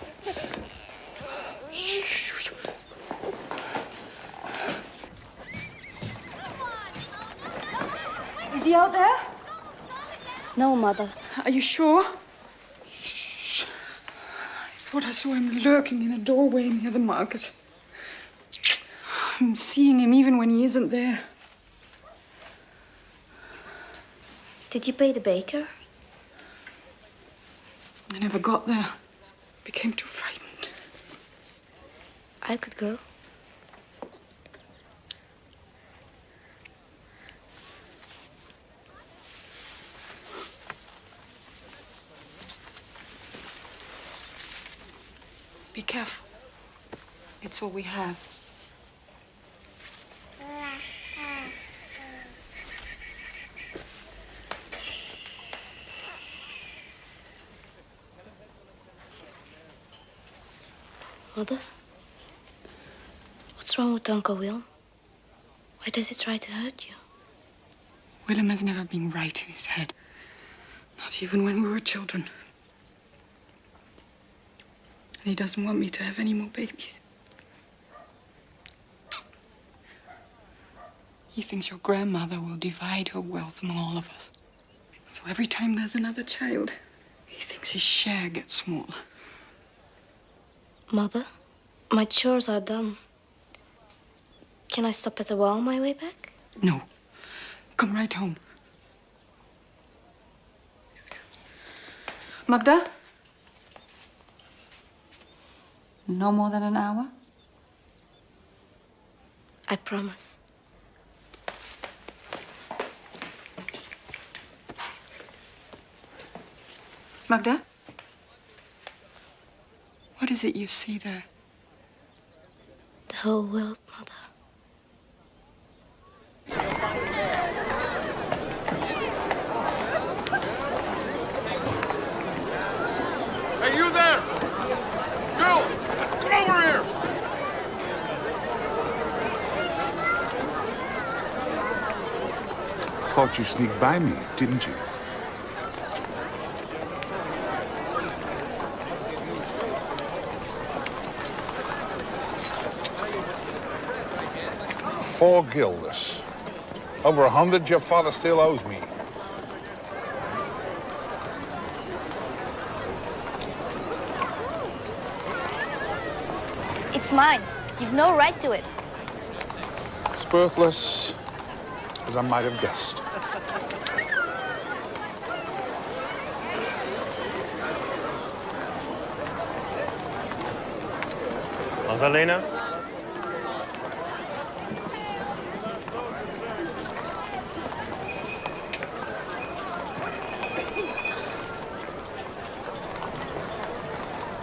Speaker 20: Is he out there?
Speaker 4: No, Mother.
Speaker 20: Are you sure? Shh. I thought I saw him lurking in a doorway near the market. I'm seeing him even when he isn't there.
Speaker 9: Did you pay the baker?
Speaker 20: I never got there. Became too frightened.
Speaker 9: I could go.
Speaker 20: Be careful. It's all we have.
Speaker 9: Mother? What's wrong with Uncle Will? Why does he try to hurt you?
Speaker 20: Willem has never been right in his head. Not even when we were children. And he doesn't want me to have any more babies. He thinks your grandmother will divide her wealth among all of us. So every time there's another child, he thinks his share gets smaller.
Speaker 9: Mother, my chores are done. Can I stop at the well on my way back?
Speaker 20: No. Come right home. Magda? No more than an hour?
Speaker 9: I promise.
Speaker 20: Magda? What is it you see there?
Speaker 9: The whole world, Mother.
Speaker 21: Hey, you there! Bill! Come over here!
Speaker 2: Thought you sneaked by me, didn't you? $4 guilders. Over 100 your father still owes me.
Speaker 4: It's mine. You've no right to it.
Speaker 2: It's worthless, as I might have guessed.
Speaker 12: Magdalena?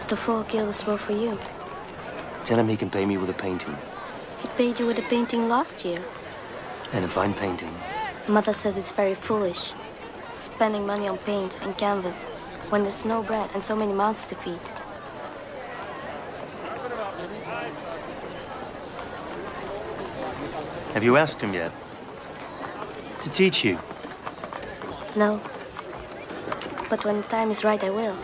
Speaker 9: The 4 guilders were for you.
Speaker 6: Tell him he can pay me with a painting.
Speaker 9: He paid you with a painting last year.
Speaker 6: And a fine painting.
Speaker 9: Mother says it's very foolish. Spending money on paint and canvas when there's no bread and so many mouths to feed.
Speaker 6: Have you asked him yet? To teach you?
Speaker 9: No. But when the time is right, I will.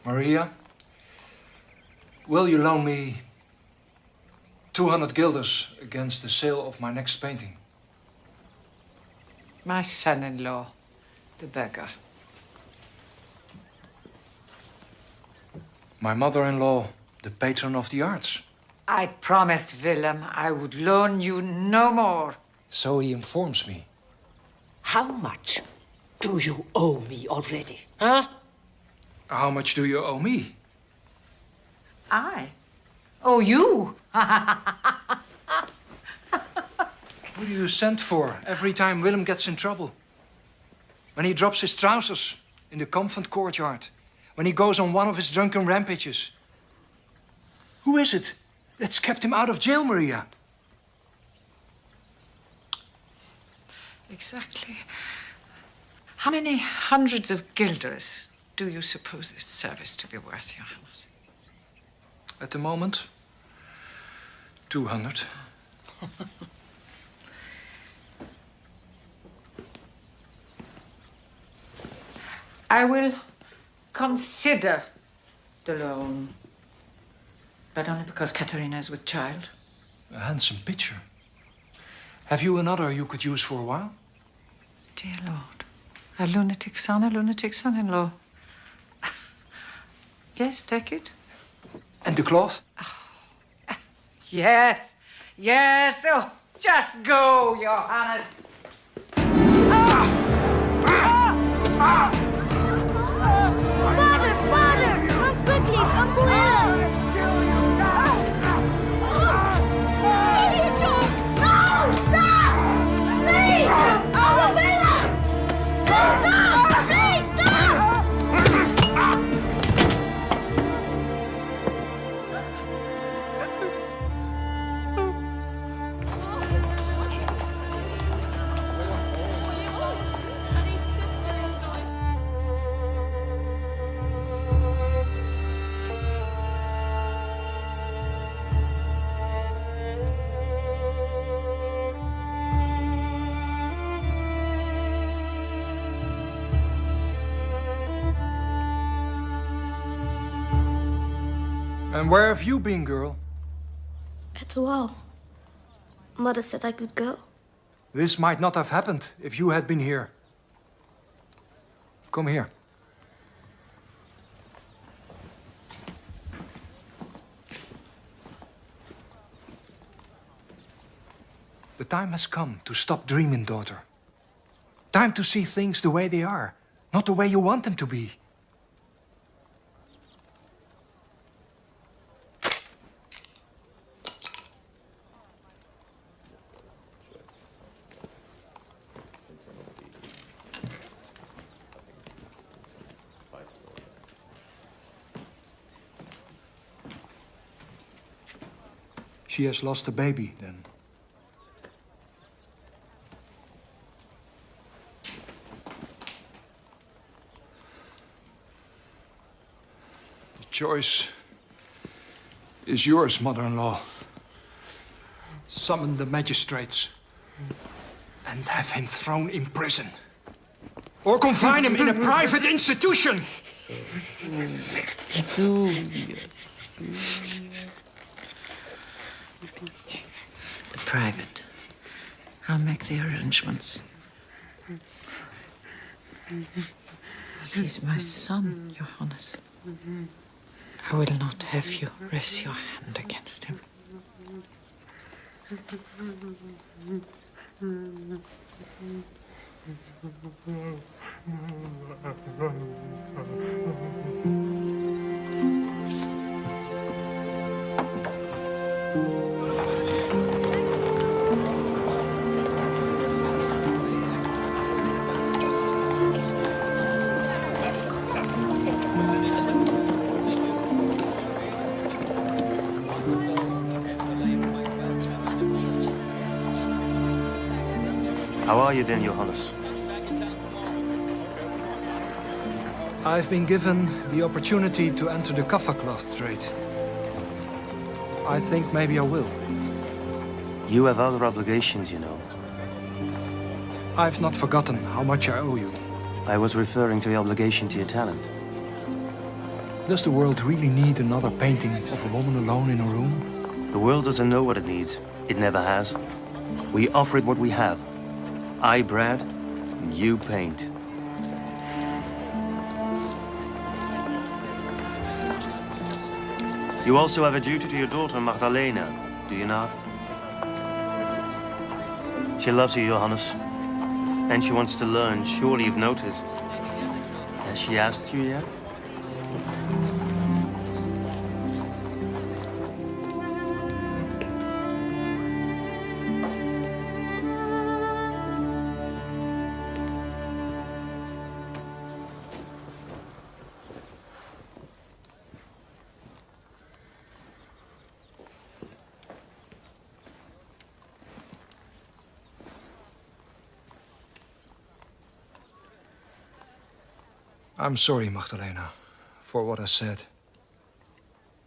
Speaker 23: Maria, will you loan me 200 guilders against the sale of my next painting?
Speaker 5: My son-in-law, the beggar.
Speaker 23: My mother-in-law, the patron of the arts.
Speaker 5: I promised Willem I would loan you no more.
Speaker 23: So he informs me.
Speaker 5: How much do you owe me already, huh?
Speaker 23: How much do you owe me?
Speaker 5: I owe you.
Speaker 23: Who do you send for every time Willem gets in trouble? When he drops his trousers in the convent courtyard? When he goes on one of his drunken rampages? Who is it that's kept him out of jail, Maria?
Speaker 5: Exactly. How many hundreds of guilders do you suppose this service to be worth, Your Highness?
Speaker 23: At the moment, 200.
Speaker 5: I will consider the loan, but only because Katharina is with child.
Speaker 23: A handsome picture. Have you another you could use for a while?
Speaker 5: Dear Lord, a lunatic son, a lunatic son-in-law. Yes, take it.
Speaker 23: And the cloth?
Speaker 5: Yes, yes. Oh, just go, Your Highness.
Speaker 16: Father! Father! Come quickly! Uncle Willem! Kill you, John! No! Stop! Please! Uncle Willem! Stop! Please stop!
Speaker 23: And where have you been, girl?
Speaker 9: At the wall. Mother said I could go.
Speaker 23: This might not have happened if you had been here. Come here. The time has come to stop dreaming, daughter. Time to see things the way they are, not the way you want them to be. She has lost a baby, then. The choice is yours, mother-in-law. Summon the magistrates and have him thrown in prison. Or confine him in a private institution.
Speaker 5: Private. I'll make the arrangements. He's my son, Your Highness. I will not have you raise your hand against him.
Speaker 6: How are you then, Your Highness?
Speaker 23: I've been given the opportunity to enter the kaffa cloth trade. I think maybe I will.
Speaker 6: You have other obligations, you know.
Speaker 23: I've not forgotten how much I owe you.
Speaker 6: I was referring to the obligation to your talent.
Speaker 23: Does the world really need another painting of a woman alone in a room?
Speaker 6: The world doesn't know what it needs. It never has. We offer it what we have. I bread, and you paint. You also have a duty to your daughter, Magdalena, do you not? She loves you, Johannes. And she wants to learn. Surely you've noticed. Has she asked you yet?
Speaker 23: I'm sorry, Magdalena, for what I said.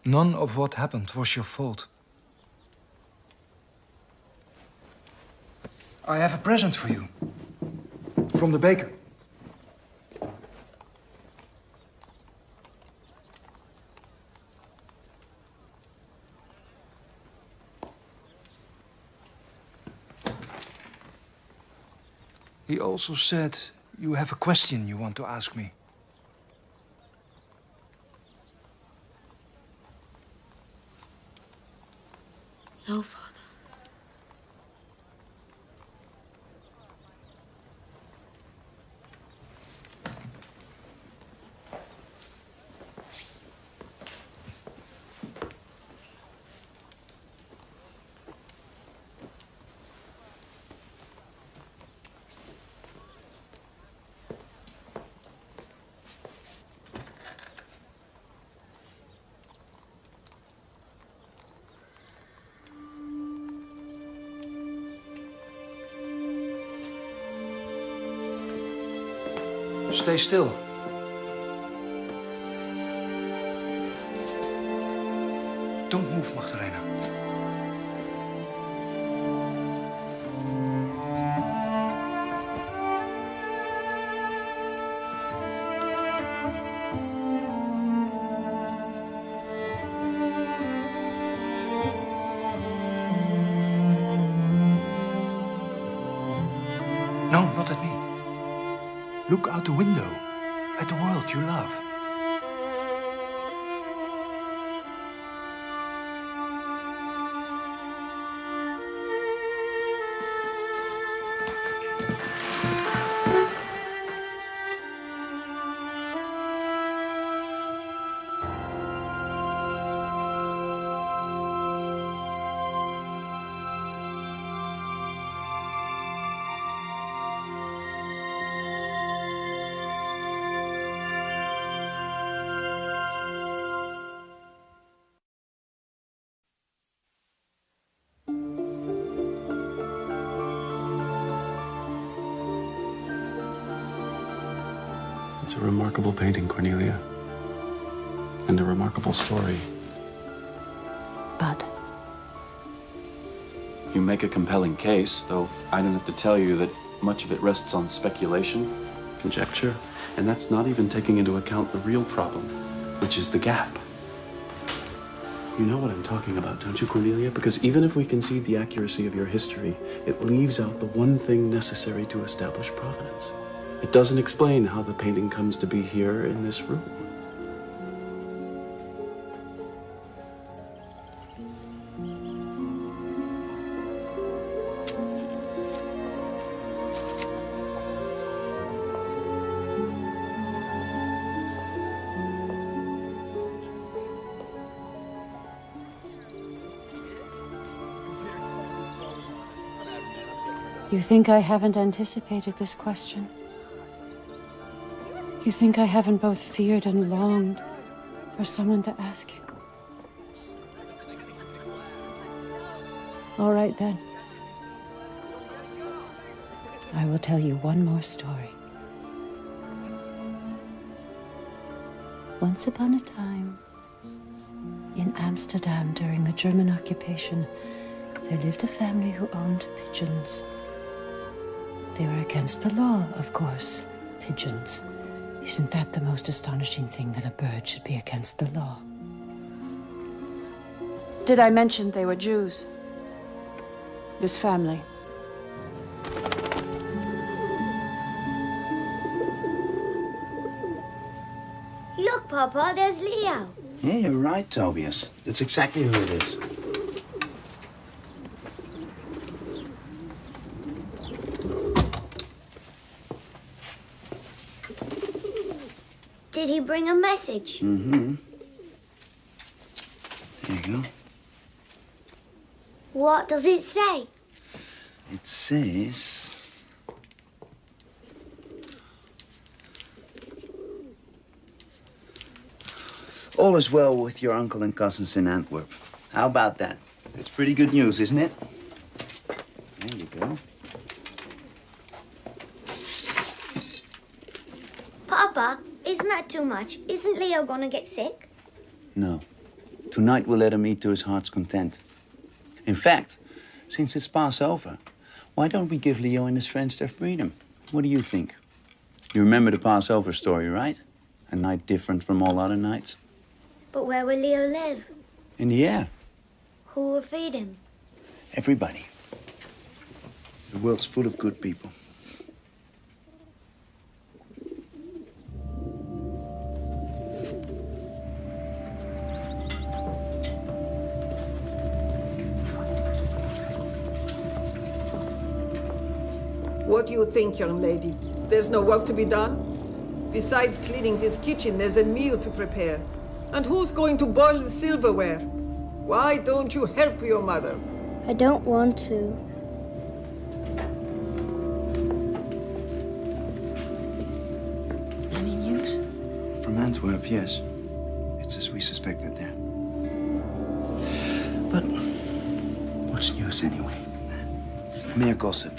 Speaker 23: None of what happened was your fault. I have a present for you. From the baker. He also said you have a question you want to ask me.
Speaker 5: No, Father.
Speaker 23: Stay still. Don't move, Magdalena. No, not at me. Look out the window at the world you love.
Speaker 1: It's a remarkable painting, Cornelia. And a remarkable story.
Speaker 5: But
Speaker 1: You make a compelling case, though I don't have to tell you that much of it rests on speculation, conjecture, and that's not even taking into account the real problem, which is the gap. You know what I'm talking about, don't you, Cornelia? Because even if we concede the accuracy of your history, it leaves out the one thing necessary to establish provenance. It doesn't explain how the painting comes to be here in this room.
Speaker 5: you think I haven't anticipated this question? You think I haven't both feared and longed for someone to ask it? All right, then. I will tell you one more story. Once upon a time, in Amsterdam during the German occupation, there lived a family who owned pigeons. They were against the law, of course, pigeons. Isn't that the most astonishing thing, that a bird should be against the law?
Speaker 11: Did I mention they were Jews? This family.
Speaker 9: Look, Papa, there's Leo.
Speaker 7: Yeah, you're right, Tobias. That's exactly who it is.
Speaker 9: Did he bring a message?
Speaker 7: Mm-hmm. There you go.
Speaker 9: What does it say?
Speaker 7: It says... All is well with your uncle and cousins in Antwerp. How about that? It's pretty good news, isn't it? There you go.
Speaker 9: Papa, isn't that too much? Isn't Leo gonna get sick?
Speaker 7: No. Tonight we'll let him eat to his heart's content. In fact, since it's Passover, why don't we give Leo and his friends their freedom? What do you think? You remember the Passover story, right? A night different from all other nights.
Speaker 9: But where will Leo live?
Speaker 7: In the air.
Speaker 9: Who will feed him?
Speaker 7: Everybody. The world's full of good people.
Speaker 8: What do you think, young lady? There's no work to be done? Besides cleaning this kitchen, there's a meal to prepare. And who's going to boil the silverware? Why don't you help your mother?
Speaker 9: I don't want to.
Speaker 7: Any news? From Antwerp, yes. It's as we suspected there. But what's news anyway? Mere gossip.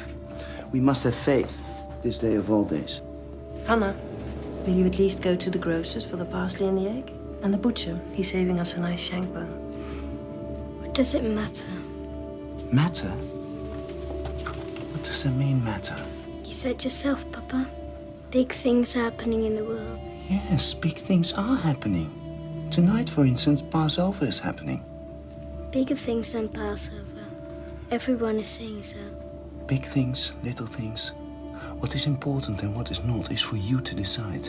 Speaker 7: We must have faith this day of all days.
Speaker 11: Anna, will you at least go to the grocer's for the parsley and the egg? And the butcher, he's saving us a nice shank bone.
Speaker 9: What does it matter?
Speaker 7: Matter? What does that mean, matter?
Speaker 9: You said yourself, Papa. Big things happening in the world.
Speaker 7: Yes, big things are happening. Tonight, for instance, Passover is happening.
Speaker 9: Bigger things than Passover. Everyone is saying so.
Speaker 7: Big things, little things. What is important and what is not is for you to decide.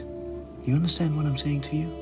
Speaker 7: You understand what I'm saying to you?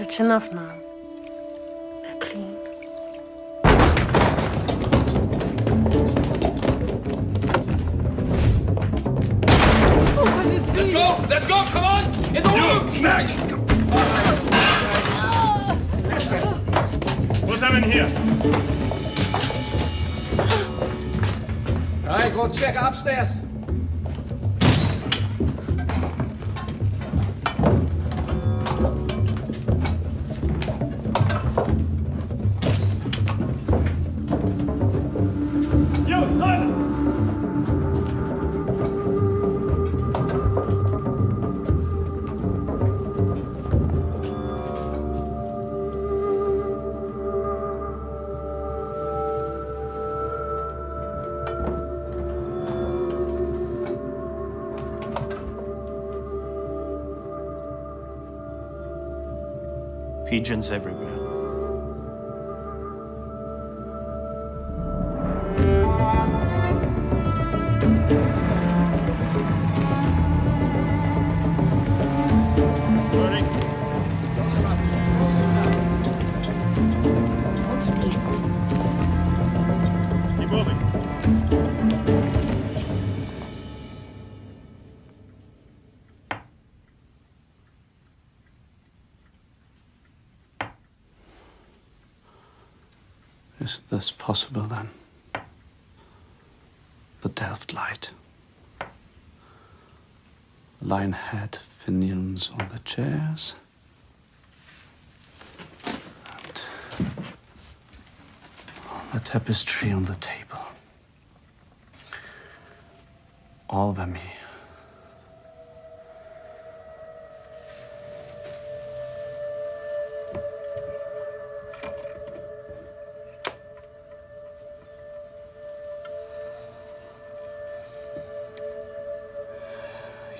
Speaker 5: It's enough now. They're clean.
Speaker 3: Let's go! Let's go! Come on! In the room! Max!
Speaker 10: Put them in here.
Speaker 3: All right, go check upstairs.
Speaker 6: Pigeons everywhere.
Speaker 10: Keep moving.
Speaker 1: Is this possible then? The Delft light. Lion head, finions on the chairs. And the tapestry on the table. All Vermeer.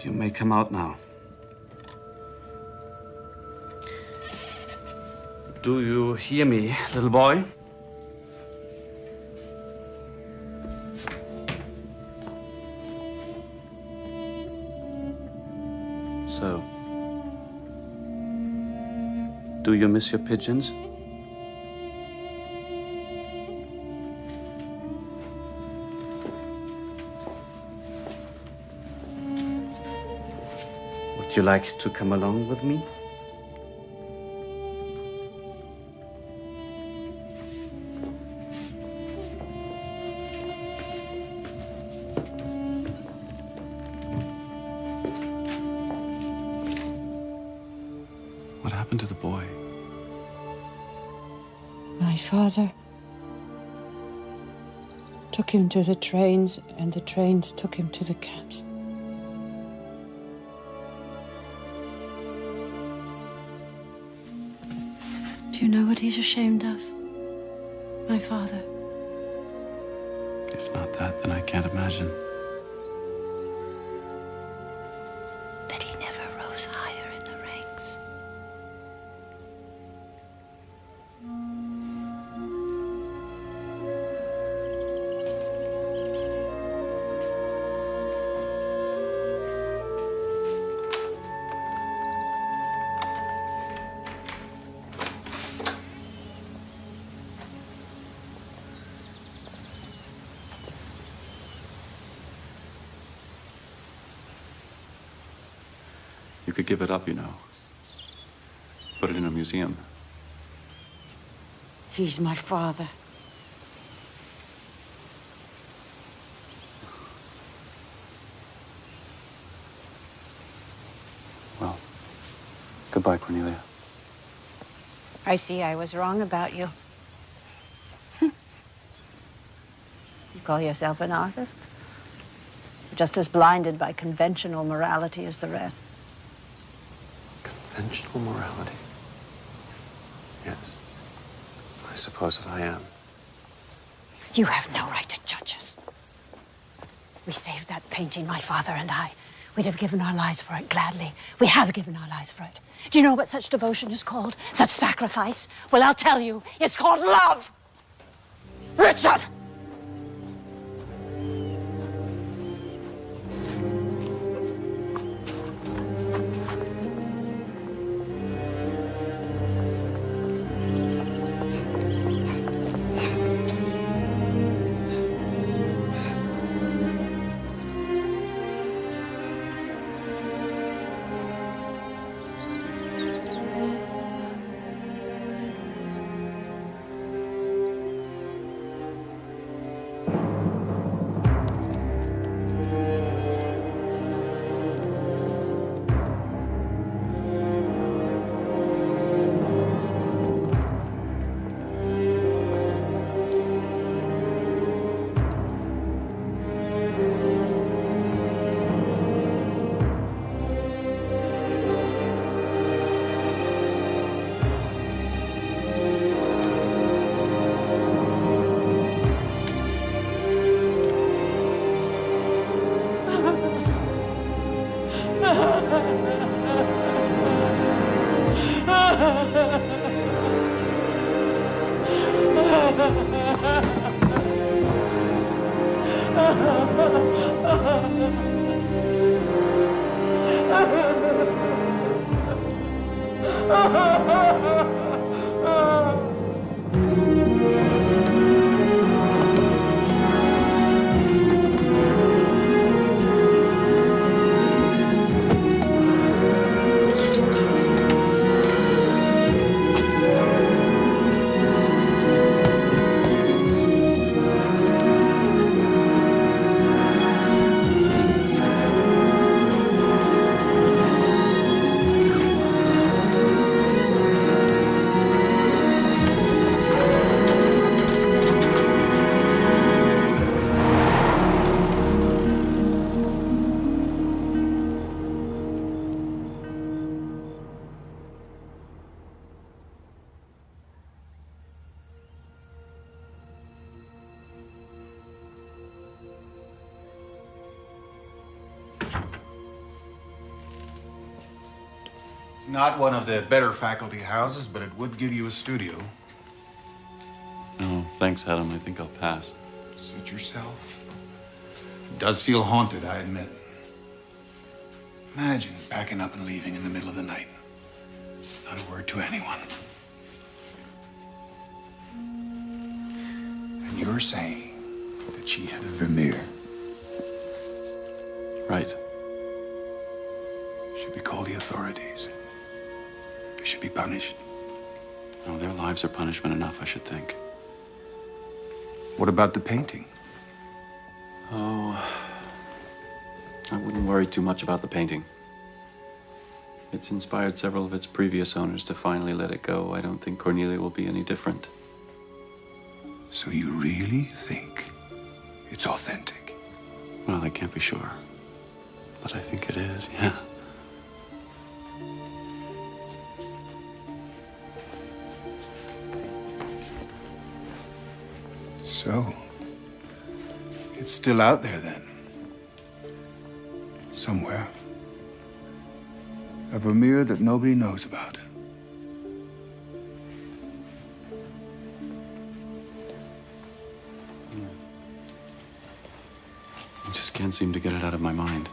Speaker 1: You may come out now. Do you hear me, little boy? So, do you miss your pigeons? Would you like to come along with me? What happened to the boy?
Speaker 5: My father took him to the trains, and the trains took him to the camps. Do you know what he's ashamed of? My father.
Speaker 1: If not that, then I can't imagine.
Speaker 5: That he never rose higher in the ranks.
Speaker 1: You could give it up, you know. Put it in a museum.
Speaker 5: He's my father.
Speaker 1: Well, goodbye, Cornelia.
Speaker 5: I see I was wrong about you. You call yourself an artist? You're just as blinded by conventional morality as the rest.
Speaker 1: Conventional morality? Yes. I suppose that I am.
Speaker 5: You have no right to judge us. We saved that painting, my father and I. We'd have given our lives for it gladly. We have given our lives for it. Do you know what such devotion is called? Such sacrifice? Well, I'll tell you. It's called love! Richard!
Speaker 2: It's not one of the better faculty houses, but it would give you a studio.
Speaker 1: Oh, thanks, Adam. I think I'll pass.
Speaker 2: Suit yourself. It does feel haunted, I admit. Imagine packing up and leaving in the middle of the night. Not a word to anyone. And you're saying that she had a Vermeer.
Speaker 1: Right.
Speaker 2: Should we call the authorities? They should be punished.
Speaker 1: No, their lives are punishment enough, I should think.
Speaker 2: What about the painting?
Speaker 1: Oh, I wouldn't worry too much about the painting. It's inspired several of its previous owners to finally let it go. I don't think Cornelia will be any different.
Speaker 2: So you really think it's authentic?
Speaker 1: Well, I can't be sure. But I think it is, yeah.
Speaker 2: So, it's still out there then. Somewhere. A Vermeer that nobody knows about.
Speaker 1: I just can't seem to get it out of my mind.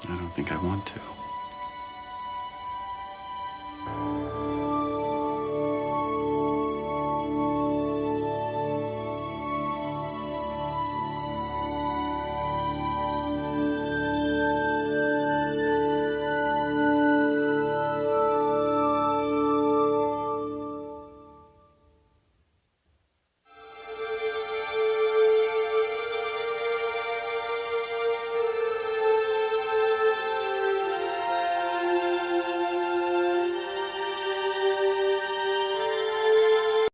Speaker 1: I don't think I want to.